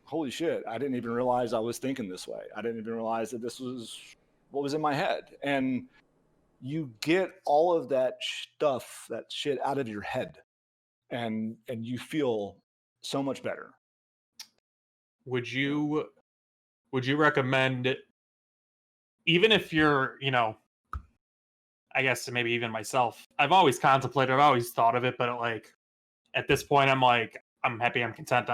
holy shit, I didn't even realize I was thinking this way. I didn't even realize that this was what was in my head. And you get all of that stuff, that shit out of your head, and you feel so much better. Would you recommend, even if you're, I guess maybe even myself, I've always contemplated, I've always thought of it, but like at this point, I'm like, I'm happy, I'm content,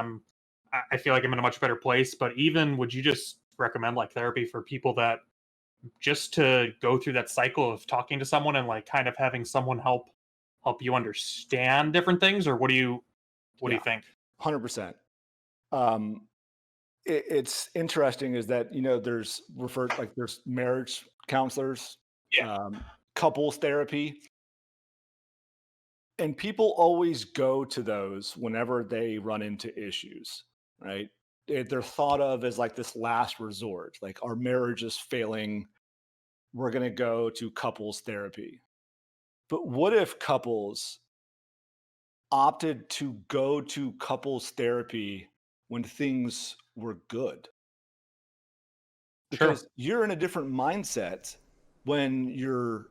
I feel like I'm in a much better place. But even, would you just recommend like therapy for people that just to go through that cycle of talking to someone and like kind of having someone help you understand different things, or what do you think? 100%. It's interesting is that there's marriage counselors, Yeah. couples therapy, and people always go to those whenever they run into issues, right? They're thought of as like this last resort, like our marriage is failing, we're going to go to couples therapy. But what if couples opted to go to couples therapy when things were good? Sure. Because you're in a different mindset when you're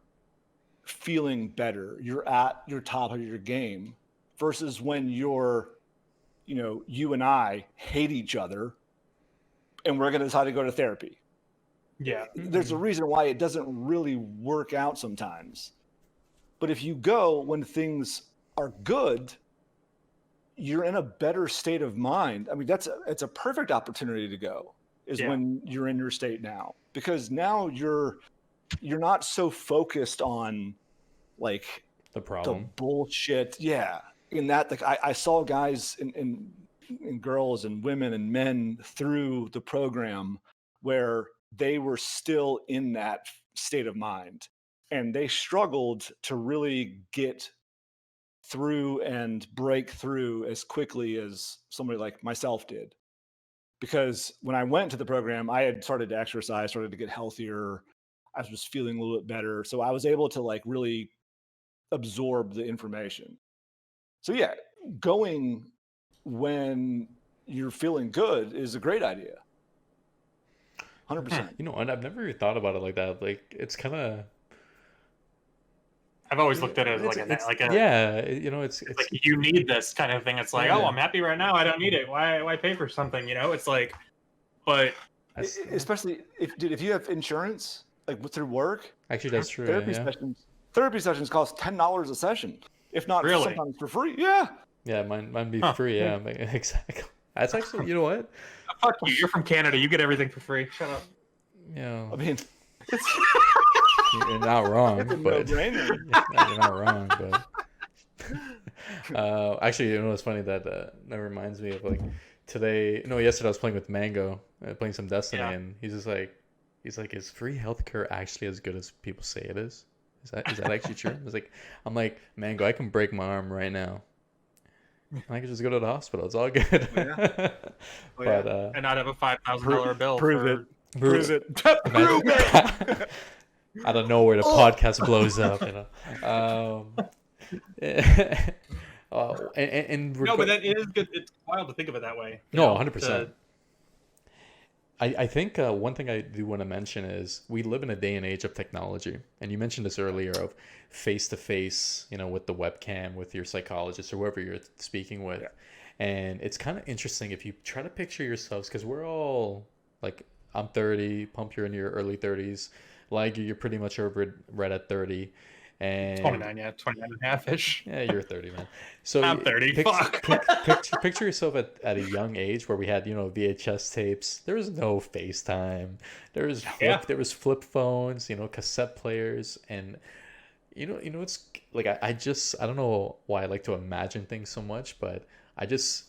feeling better, you're at your top of your game, versus when you and I hate each other and we're going to decide to go to therapy. Yeah. There's a reason why it doesn't really work out sometimes. But if you go when things are good, you're in a better state of mind. I mean, it's a perfect opportunity to go, is when you're in your state now, because now you're not so focused on like The problem. the bullshit. Yeah. In that, like I saw guys and girls and women and men through the program where they were still in that state of mind, and they struggled to really get through and break through as quickly as somebody like myself did. Because when I went to the program, I had started to exercise, started to get healthier. I was just feeling a little bit better. So I was able to like really absorb the information. So yeah, going when you're feeling good is a great idea. 100%. You know, and I've never really thought about it like that. Like, it's kind of. I've always looked at it as yeah, it's like, you need this kind of thing. It's like, oh, I'm happy right now, I don't need it. Why pay for something? It's like, but especially if you have insurance, like through work. Actually, that's true. Therapy sessions cost $10 a session, if not sometimes for free. Yeah. Yeah, mine be free. Yeah, exactly. That's actually, you know what? Fuck you. You're from Canada. You get everything for free. Shut up. Yeah. I mean, you're not wrong, but no-brainer. you're not wrong, but actually, what's funny, that reminds me of like yesterday I was playing with Mango, playing some Destiny, and he's like, is free healthcare actually as good as people say it is? Is that actually true? I'm like, Mango, I can break my arm right now. I could just go to the hospital. It's all good. And not have a $5,000 bill. Prove it. Prove it. Prove it. Out of nowhere, the podcast blows up. No, but that is good. It's wild to think of it that way. No, 100%. I think one thing I do want to mention is we live in a day and age of technology, and you mentioned this earlier, of face-to-face, with the webcam, with your psychologist or whoever you're speaking with. And it's kind of interesting if you try to picture yourselves, because we're all like, I'm 30, Pump, you're in your early 30s, Liger, you're pretty much over right at 30. And 29, 29 and a half-ish. Yeah, you're 30, man. So I'm 30. Picture yourself at a young age where we had, VHS tapes. There was no FaceTime. There was flip phones, cassette players, and it's like I don't know why I like to imagine things so much, but I guess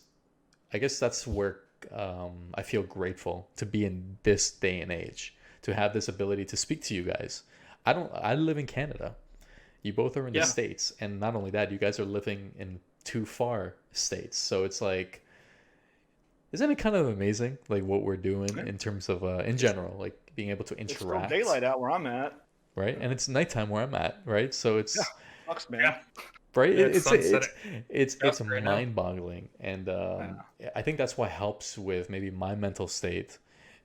that's where I feel grateful to be in this day and age, to have this ability to speak to you guys. I live in Canada. You both are in the States, and not only that, you guys are living in two far states. So it's like, isn't it kind of amazing, like what we're doing in terms of, in general, like being able to interact? It's still daylight out where I'm at, right? And it's nighttime where I'm at, right? So it's sucks, man. Right? Yeah, it's mind-boggling, and I think that's what helps with maybe my mental state,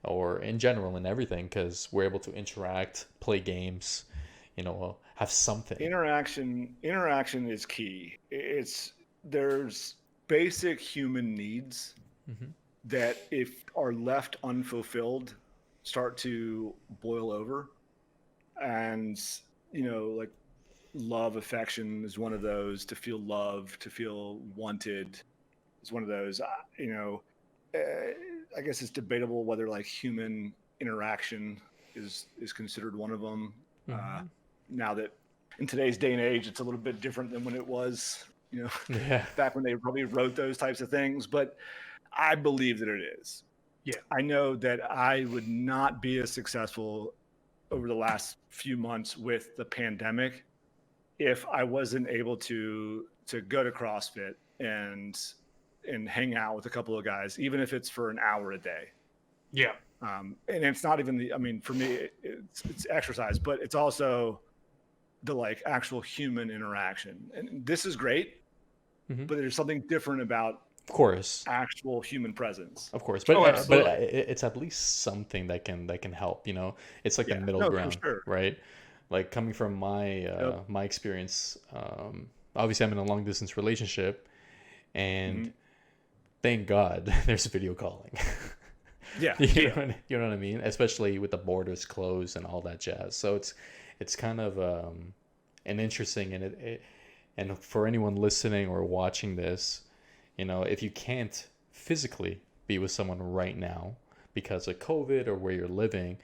or in general in everything, because we're able to interact, play games. have something. Interaction is key. There's basic human needs Hmm. that, if are left unfulfilled, start to boil over. And like love, affection is one of those. To feel loved, to feel wanted is one of those. I guess it's debatable whether like human interaction is considered one of them. Hmm. Now that in today's day and age, it's a little bit different than when it was, Yeah. back when they probably wrote those types of things. But I believe that it is. Yeah. I know that I would not be as successful over the last few months with the pandemic if I wasn't able to go to CrossFit and hang out with a couple of guys, even if it's for an hour a day. Yeah. And it's not even for me, it's exercise, but it's also the like actual human interaction. And this is great, Hmm. but there's something different about Of course. actual human presence. Of course, but Oh, absolutely. it's at least something that can help. It's like the Yeah, middle no, for ground, sure. right? Like coming from Yep. my experience, obviously I'm in a long distance relationship, and Mhm. thank God there's video calling. Yeah. You know what I mean? Especially with the borders closed and all that jazz. So it's kind of an interesting, and for anyone listening or watching this, if you can't physically be with someone right now because of COVID or where you're living,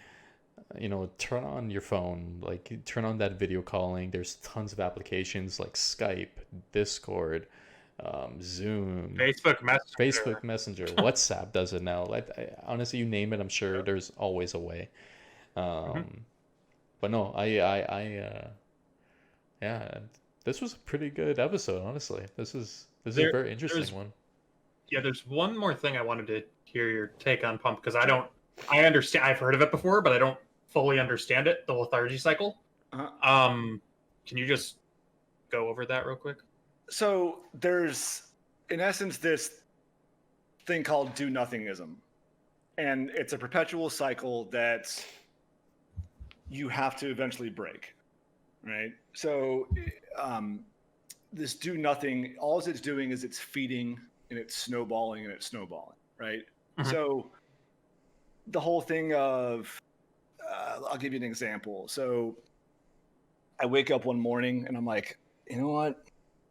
turn on your phone, like turn on that video calling. There's tons of applications like Skype, Discord, Zoom, Facebook Facebook Messenger, WhatsApp does it now. Like, honestly, you name it, I'm sure there's always a way. hmm Um, but no, yeah, this was a pretty good episode, honestly. This is a very there's interesting one. there's one more thing I wanted to hear your take on pump, because I understand, I've heard of it before, but I don't fully understand it, the lethargy cycle. Uh, Can you just go over that real quick? so there's, in essence, this thing called do nothingism, and it's a perpetual cycle that you have to eventually break, right? So this do nothing, all it's doing is it's feeding and it's snowballing and it's snowballing, right? Mhm. So the whole thing of I'll give you an example. So I wake up one morning and I'm like, you know what,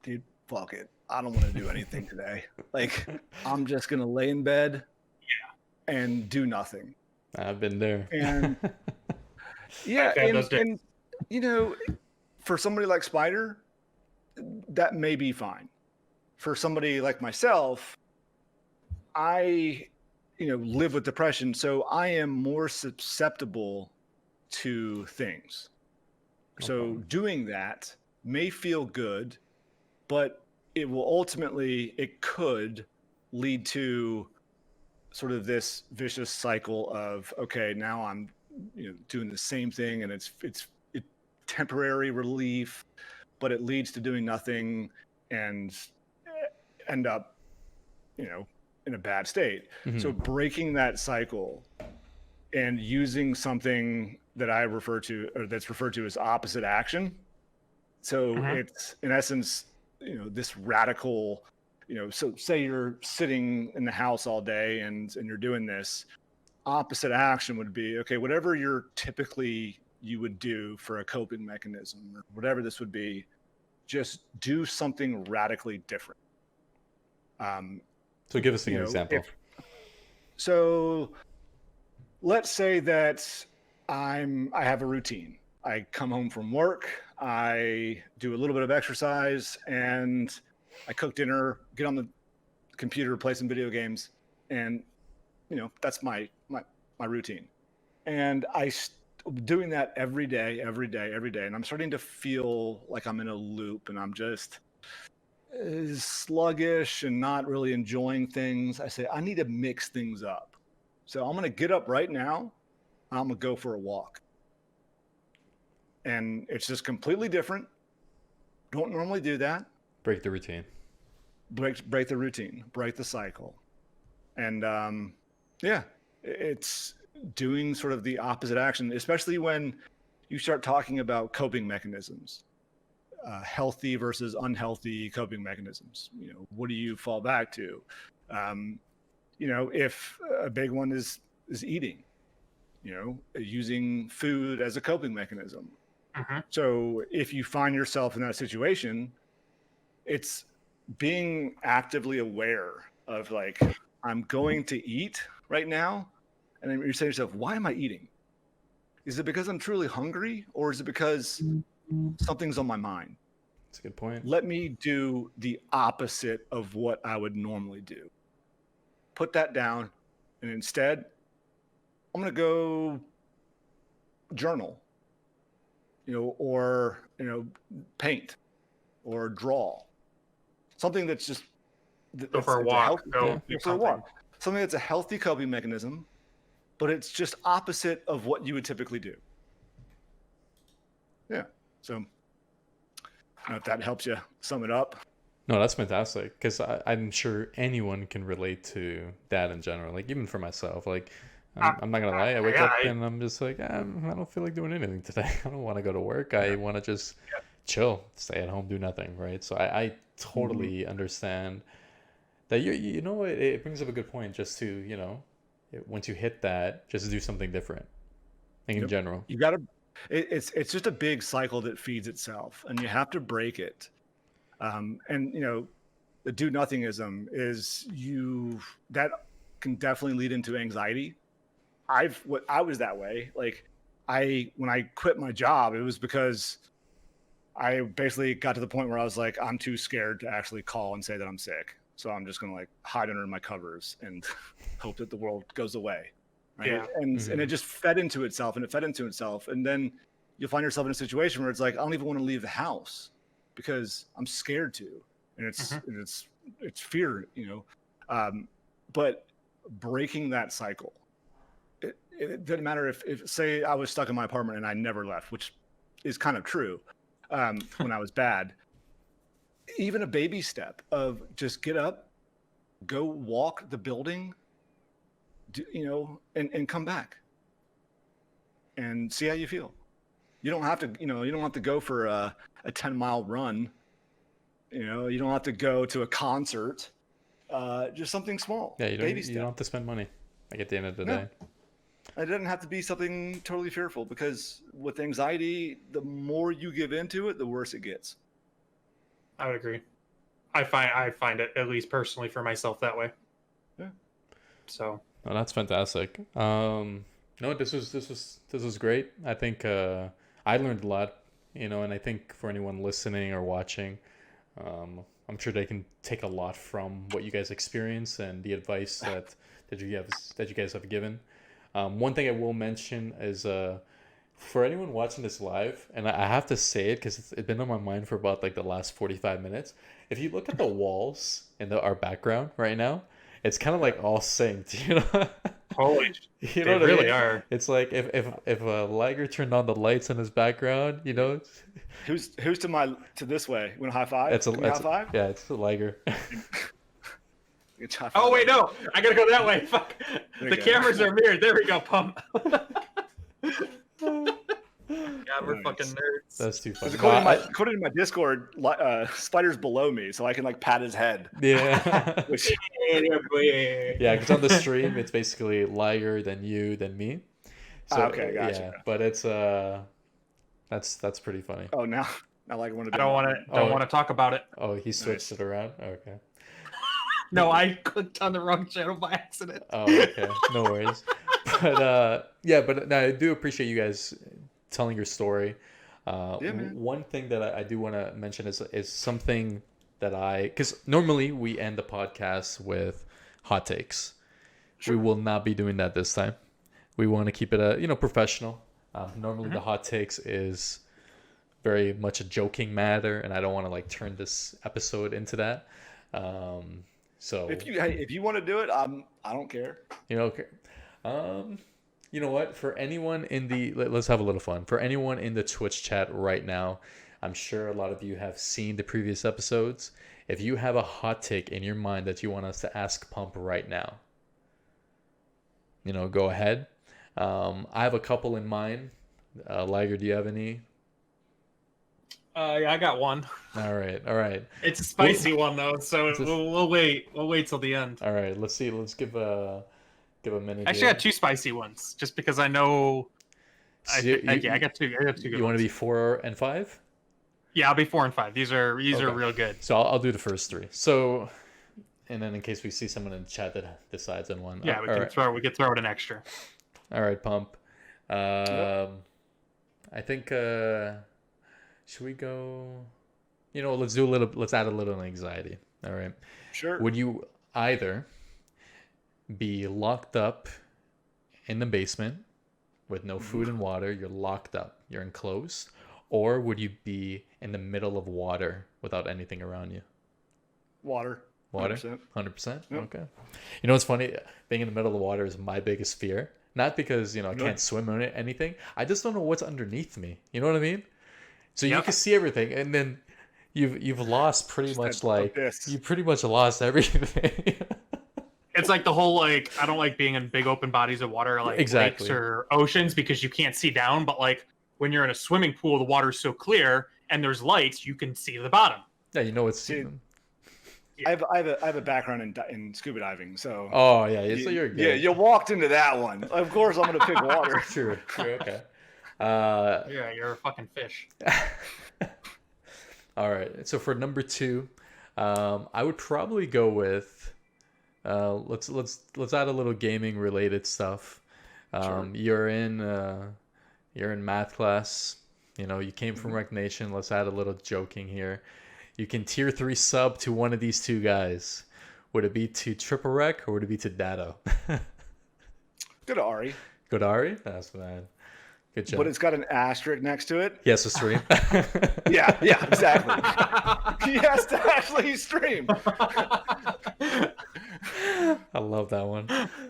dude, fuck it, I don't want to do anything today. Like, I'm just gonna lay in bed and do nothing. I've been there. And yeah, I've had those days. and for somebody like Spider, that may be fine. For somebody like myself, I live with depression, so I am more susceptible to things. No So problem. doing that may feel good, but it could lead to sort of this vicious cycle of, okay, now I'm doing the same thing, and it's temporary relief, but it leads to doing nothing and end up in a bad state. Mhm. So breaking that cycle and using something that I refer to, or that's referred to as opposite action. So Mhm. it's in essence, this radical, so say you're sitting in the house all day and you're doing this. Opposite action would be, okay, whatever you would do for a coping mechanism or whatever this would be, just do something radically different. So give us an example. So let's say that I have a routine. I come home from work, I do a little bit of exercise, and I cook dinner, get on the computer, play some video games, and that's my routine. And doing that every day, and I'm starting to feel like I'm in a loop, and I'm just sluggish and not really enjoying things. I say I need to mix things up. So I'm going to get up right now. I'm going to go for a walk. And it's just completely different. Don't normally do that. Break the routine. Break the routine, break the cycle. And it's doing sort of the opposite action, especially when you start talking about coping mechanisms, healthy versus unhealthy coping mechanisms. What do you fall back to? If a big one is eating, using food as a coping mechanism. So if you find yourself in that situation, it's being actively aware of like, I'm going to eat right now. And then you're saying to yourself, why am I eating? Is it because I'm truly hungry, or is it because something's on my mind? That's a good point. Let me do the opposite of what I would normally do. Put that down. And instead, I'm going to go journal, or, paint or draw. Something that's just Go for a walk. Go do for a walk. Something that's a healthy coping mechanism, but it's just opposite of what you would typically do. Yeah. So I don't know if that helps you sum it up. No, that's fantastic, because I'm sure anyone can relate to that in general. Like, even for myself, like, I'm not gonna lie, I wake up and I'm just like, I don't feel like doing anything today. I don't want to go to work. I want to just chill, stay at home, do nothing, right? So I totally understand that. It brings up a good point, just to, once you hit that, just do something different, like, in general. You gotta, it's just a big cycle that feeds itself, and you have to break it. The do nothingism is that can definitely lead into anxiety. I was that way. Like, when I quit my job, it was because I basically got to the point where I was like, I'm too scared to actually call and say that I'm sick. So I'm just going to like hide under my covers and hope that the world goes away. Right. Yeah. And it just fed into itself, and it fed into itself. And then you'll find yourself in a situation where it's like, I don't even want to leave the house because I'm scared to. And it's fear, but breaking that cycle, it doesn't matter if say I was stuck in my apartment and I never left, which is kind of true. When I was bad, even a baby step of just get up, go walk the building, and come back and see how you feel. You don't have to, you don't have to go for a 10-mile run. You don't have to go to a concert. Just something small. Yeah, you don't have to spend money. Like, at the end of the day. It doesn't have to be something totally fearful, because with anxiety, the more you give into it, the worse it gets. I would agree. I find it, at least personally for myself, that way. Yeah. So. Oh, that's fantastic. No, this was great. I think I learned a lot, and I think for anyone listening or watching, I'm sure they can take a lot from what you guys experience and the advice that you guys have given. One thing I will mention is for anyone watching this live, and I have to say it because it's been on my mind for about like the last 45 minutes. If you look at the walls in our background right now, it's kind of like all synced, Holy, they what really I mean? Are. It's like if Liger turned on the lights in his background, Who's to this way? You want a high five? High five? Yeah, it's the Liger. Oh wait, no! I gotta go that way. Fuck! The cameras are mirrored. There we go. Pump. God, we're fucking nerds. That's too funny. According to my Discord, Spider's below me, so I can like pat his head. Yeah. Yeah, because on the stream it's basically Liger, then you, then me. So, okay, gotcha. Yeah, but it's that's pretty funny. Oh, now I want to. I don't want to talk about it. Oh, he switched it around. Okay. No, I clicked on the wrong channel by accident. Oh, okay. No worries. But no, I do appreciate you guys telling your story. One thing that I do want to mention is something that because normally we end the podcast with hot takes. Sure. We will not be doing that this time. We want to keep it professional. Normally the hot takes is very much a joking matter, and I don't want to like turn this episode into that. So if you want to do it, I don't care. Okay. You know what? For anyone let's have a little fun. For anyone in the Twitch chat right now, I'm sure a lot of you have seen the previous episodes. If you have a hot take in your mind that you want us to ask Pump right now, go ahead. I have a couple in mind, Liger, do you have any? Yeah, I got one. All right. It's a spicy one though, so we'll wait. We'll wait till the end. All right, let's see. Let's give a minute. Actually, I got two spicy ones, just because I know. So I got two. I got two good You want to ones. be 4 and 5? Yeah, I'll be 4 and 5. These are Okay. real good. So I'll do the first 3. So, and then in case we see someone in the chat that decides on one. Yeah, we can throw it an extra. All right, Pump. I think should we go? Let's add a little anxiety. All right. Sure. Would you either be locked up in the basement with no food and water? You're locked up. You're enclosed. Or would you be in the middle of water without anything around you? Water. Water? 100%. 100%? Yep. Okay. You know what's funny? Being in the middle of the water is my biggest fear. Not because, I can't swim or anything. I just don't know what's underneath me. You know what I mean? So you can see everything, and then you've lost pretty much you pretty much lost everything. It's like the whole I don't like being in big open bodies of water like Exactly. lakes or oceans because you can't see down, but when you're in a swimming pool, the water's so clear and there's lights, you can see the bottom. Yeah, it's. I have a background in scuba diving, so. Oh yeah, so you're good. Yeah, you walked into that one. Of course, I'm gonna pick water. True. Okay. Yeah, you're a fucking fish. All right. So for number 2, I would probably go with. Let's add a little gaming related stuff. Sure. You're in math class. You came from Rec Nation. Let's add a little joking here. You can tier 3 sub to one of these two guys. Would it be to Triple Rec or would it be to Dado? Go to Ari. Good Ari? That's man. Good job. But it's got an asterisk next to it. Yes, a stream. Yeah, exactly. He has to actually stream. I love that one.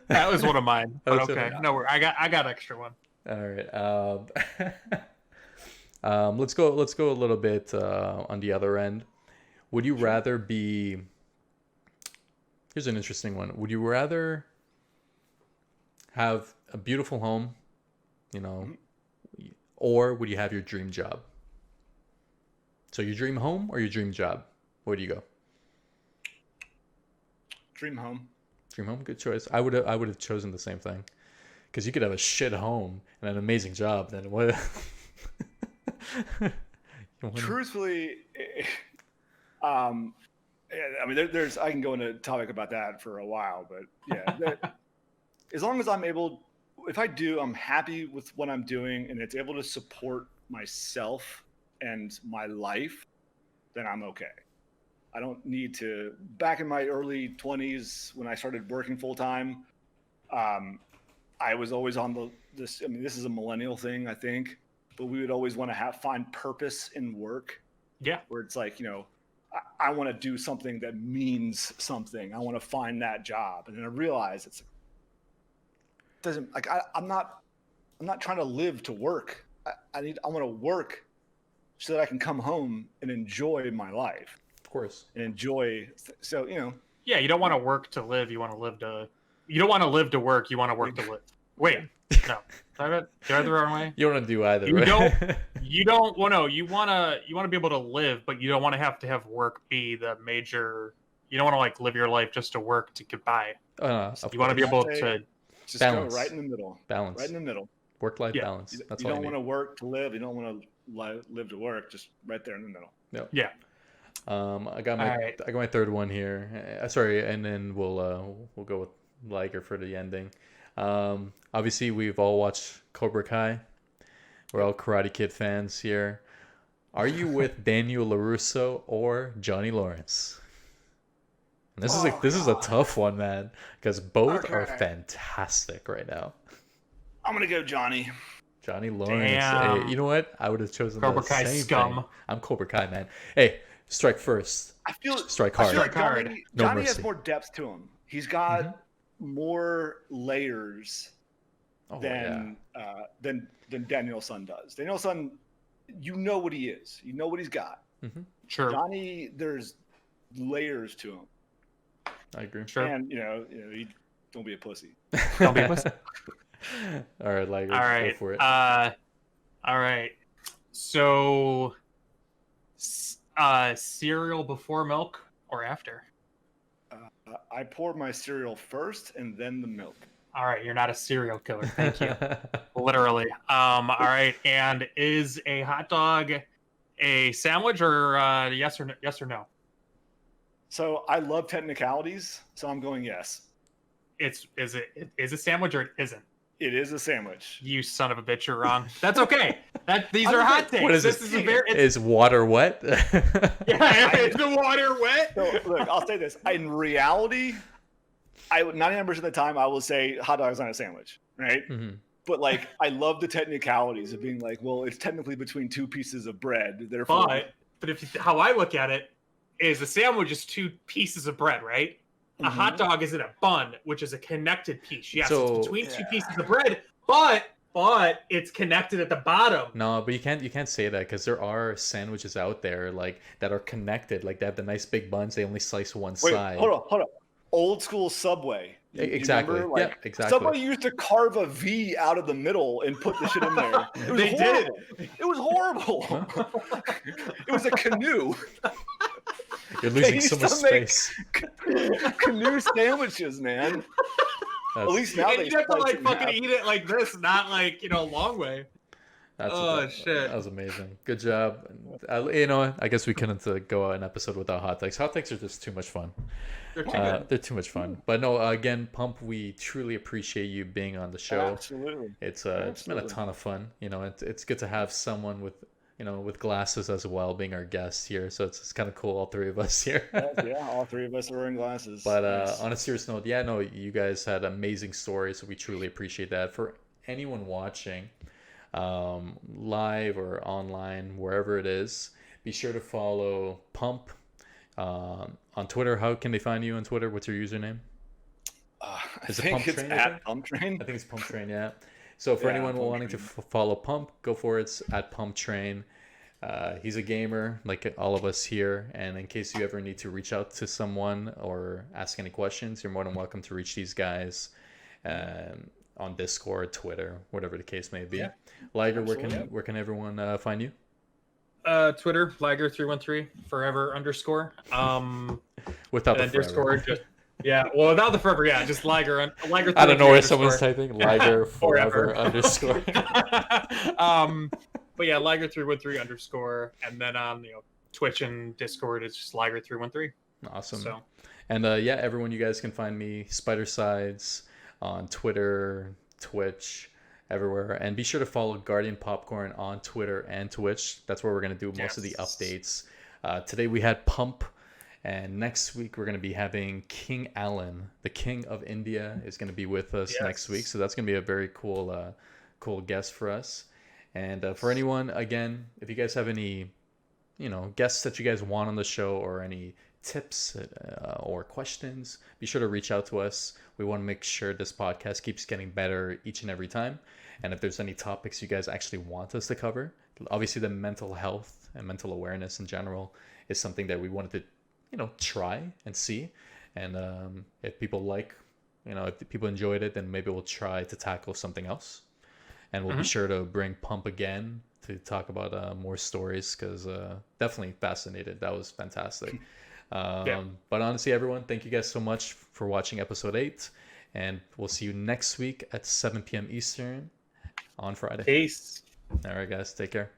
That was one of mine. But That was okay, one. no, I got extra one. All right. Let's go a little bit on the other end. Would you rather be? Here's an interesting one. Would you rather have a beautiful home, or would you have your dream job? So your dream home or your dream job? Where do you go? Dream home. Dream home, good choice. I would have chosen the same thing, because you could have a shit home and an amazing job. Then what? Truthfully, I mean, there's I can go into a topic about that for a while, but yeah, as long as I'm able, if I do, I'm happy with what I'm doing and it's able to support myself and my life, then I'm okay. I don't need to. Back in my early 20s, when I started working full time, I was always on this. I mean, this is a millennial thing, I think, but we would always want to find purpose in work. Yeah, where it's like, I want to do something that means something. I want to find that job, and then I realize it doesn't. Like I'm not trying to live to work. I want to work so that I can come home and enjoy my life. Of course. And enjoy. So Yeah, you don't want to work to live. You want to live to. You don't want to live to work. You want to work to live. Wait, no. Did I the wrong way? You don't want to do either. You right? don't. You don't. Well, no. You want to be able to live, but you don't want to have work be the major. You don't want to live your life just to work to get by. You want to be able to just balance. go right in the middle. Balance. Right in the middle. Work-life balance. That's you all don't you want to work to live. You don't want to live to work. Just right there in the middle. Yep. Yeah. I got my third one here. Sorry, and then we'll go with Liger for the ending. Obviously, we've all watched Cobra Kai. We're all Karate Kid fans here. Are you with Daniel LaRusso or Johnny Lawrence? And this is a tough one, man, because both are fantastic right now. I'm gonna go Johnny. Johnny Lawrence. Damn. Hey, you know what? I would have chosen Cobra the Kai same scum. thing. I'm Cobra Kai, man. Hey, strike first. I feel Strike hard. like hard. No Johnny mercy. has more depth to him. He's got more layers than Daniel-san does. Daniel-san, you know what he is. You know what he's got. Sure. Johnny, there's layers to him. I agree. Sure. And don't be a pussy. Don't be a pussy. All right, Liger, All right. go for it. I'm All right. So, cereal before milk or after? I pour my cereal first and then the milk. All right, you're not a serial killer. Thank you. Literally. All right. And is a hot dog a sandwich or yes or no? So I love technicalities, so I'm going yes. Is it a sandwich or it isn't? It is a sandwich. You son of a bitch, you're wrong. That's okay. These are hot takes. What is this? it? Is a very Is water wet? yeah. Is the water wet? So look, I'll say this. In reality, I would 99% of the time I will say hot dog is not a sandwich, right? Mhm. But like, I love the technicalities of being like, well, it's technically between two pieces of bread. Therefore, But how I look at it is a sandwich is two pieces of bread, right? A hot dog is in a bun, which is a connected piece. Yes, So- it's between two pieces of bread, but it's connected at the bottom. No, but you can't say that because there are sandwiches out there like that are connected. Like they have the nice big buns. They only slice one wait, side. hold on. Old school Subway. You Exactly. remember? Yeah, exactly. Subway used to carve a V out of the middle and put the shit in there. It was They did. horrible. It was horrible. It was a canoe. You're losing They so used much to make- space. Canoe sandwiches, man. At least now And they you have to slice like it in fucking half. eat it like this, not like long way. Shit. That was amazing. Good job. I guess we couldn't go an episode without hot takes. Hot takes are just too much fun. They're too good. They're too much fun. But no, again, Pump, we truly appreciate you being on the show. Absolutely. It's been a Absolutely. ton of fun. It's good to have someone with with glasses as well being our guest here. So it's kind of cool, all three of us here. Yeah, all three of us are wearing glasses. But Nice. on a serious note, yeah, no, you guys had amazing stories. So we truly appreciate that. For anyone watching, live or online, wherever it is, be sure to follow Pump on Twitter. How can they find you on Twitter? What's your username? I Is it think it's Pumptrain, I at think? Pumptrain. I think it's Pumptrain, yeah. So for Yeah, anyone wanting to Pumptrain. follow Pump, go for it. It's at Pumptrain. He's a gamer like all of us here, and in case you ever need to reach out to someone or ask any questions, you're more than welcome to reach these guys on Discord, Twitter, whatever the case may be. Yeah. Liger, Absolutely. where can everyone find you? Twitter, Liger313, forever _ Without the and then forever. Discord, just well, without the forever, just Liger. Liger. I don't know where 313 someone's underscore. typing Liger forever Forever. underscore. But yeah, Liger313 _ and then on Twitch and Discord it's just Liger313. Awesome. So And yeah, everyone, you guys can find me Spidercides on Twitter, Twitch, everywhere. And be sure to follow Guardian Popcorn on Twitter and Twitch. That's where we're going to do most of the Yes. updates. Today we had Pump, and next week we're going to be having King Alan, the King of India, is going to be with us next week. So that's going to be a very cool guest for us. And for anyone, again, if you guys have any guests that you guys want on the show or any tips or questions, be sure to reach out to us. We want to make sure this podcast keeps getting better each and every time. And if there's any topics you guys actually want us to cover, obviously the mental health and mental awareness in general is something that we wanted to try and see. And if people if people enjoyed it, then maybe we'll try to tackle something else. And we'll be sure to bring Pump again to talk about more stories, because definitely fascinated. That was fantastic. But honestly, everyone, thank you guys so much for watching episode 8. And we'll see you next week at 7 p.m. Eastern on Friday. peace. All right, guys. Take care.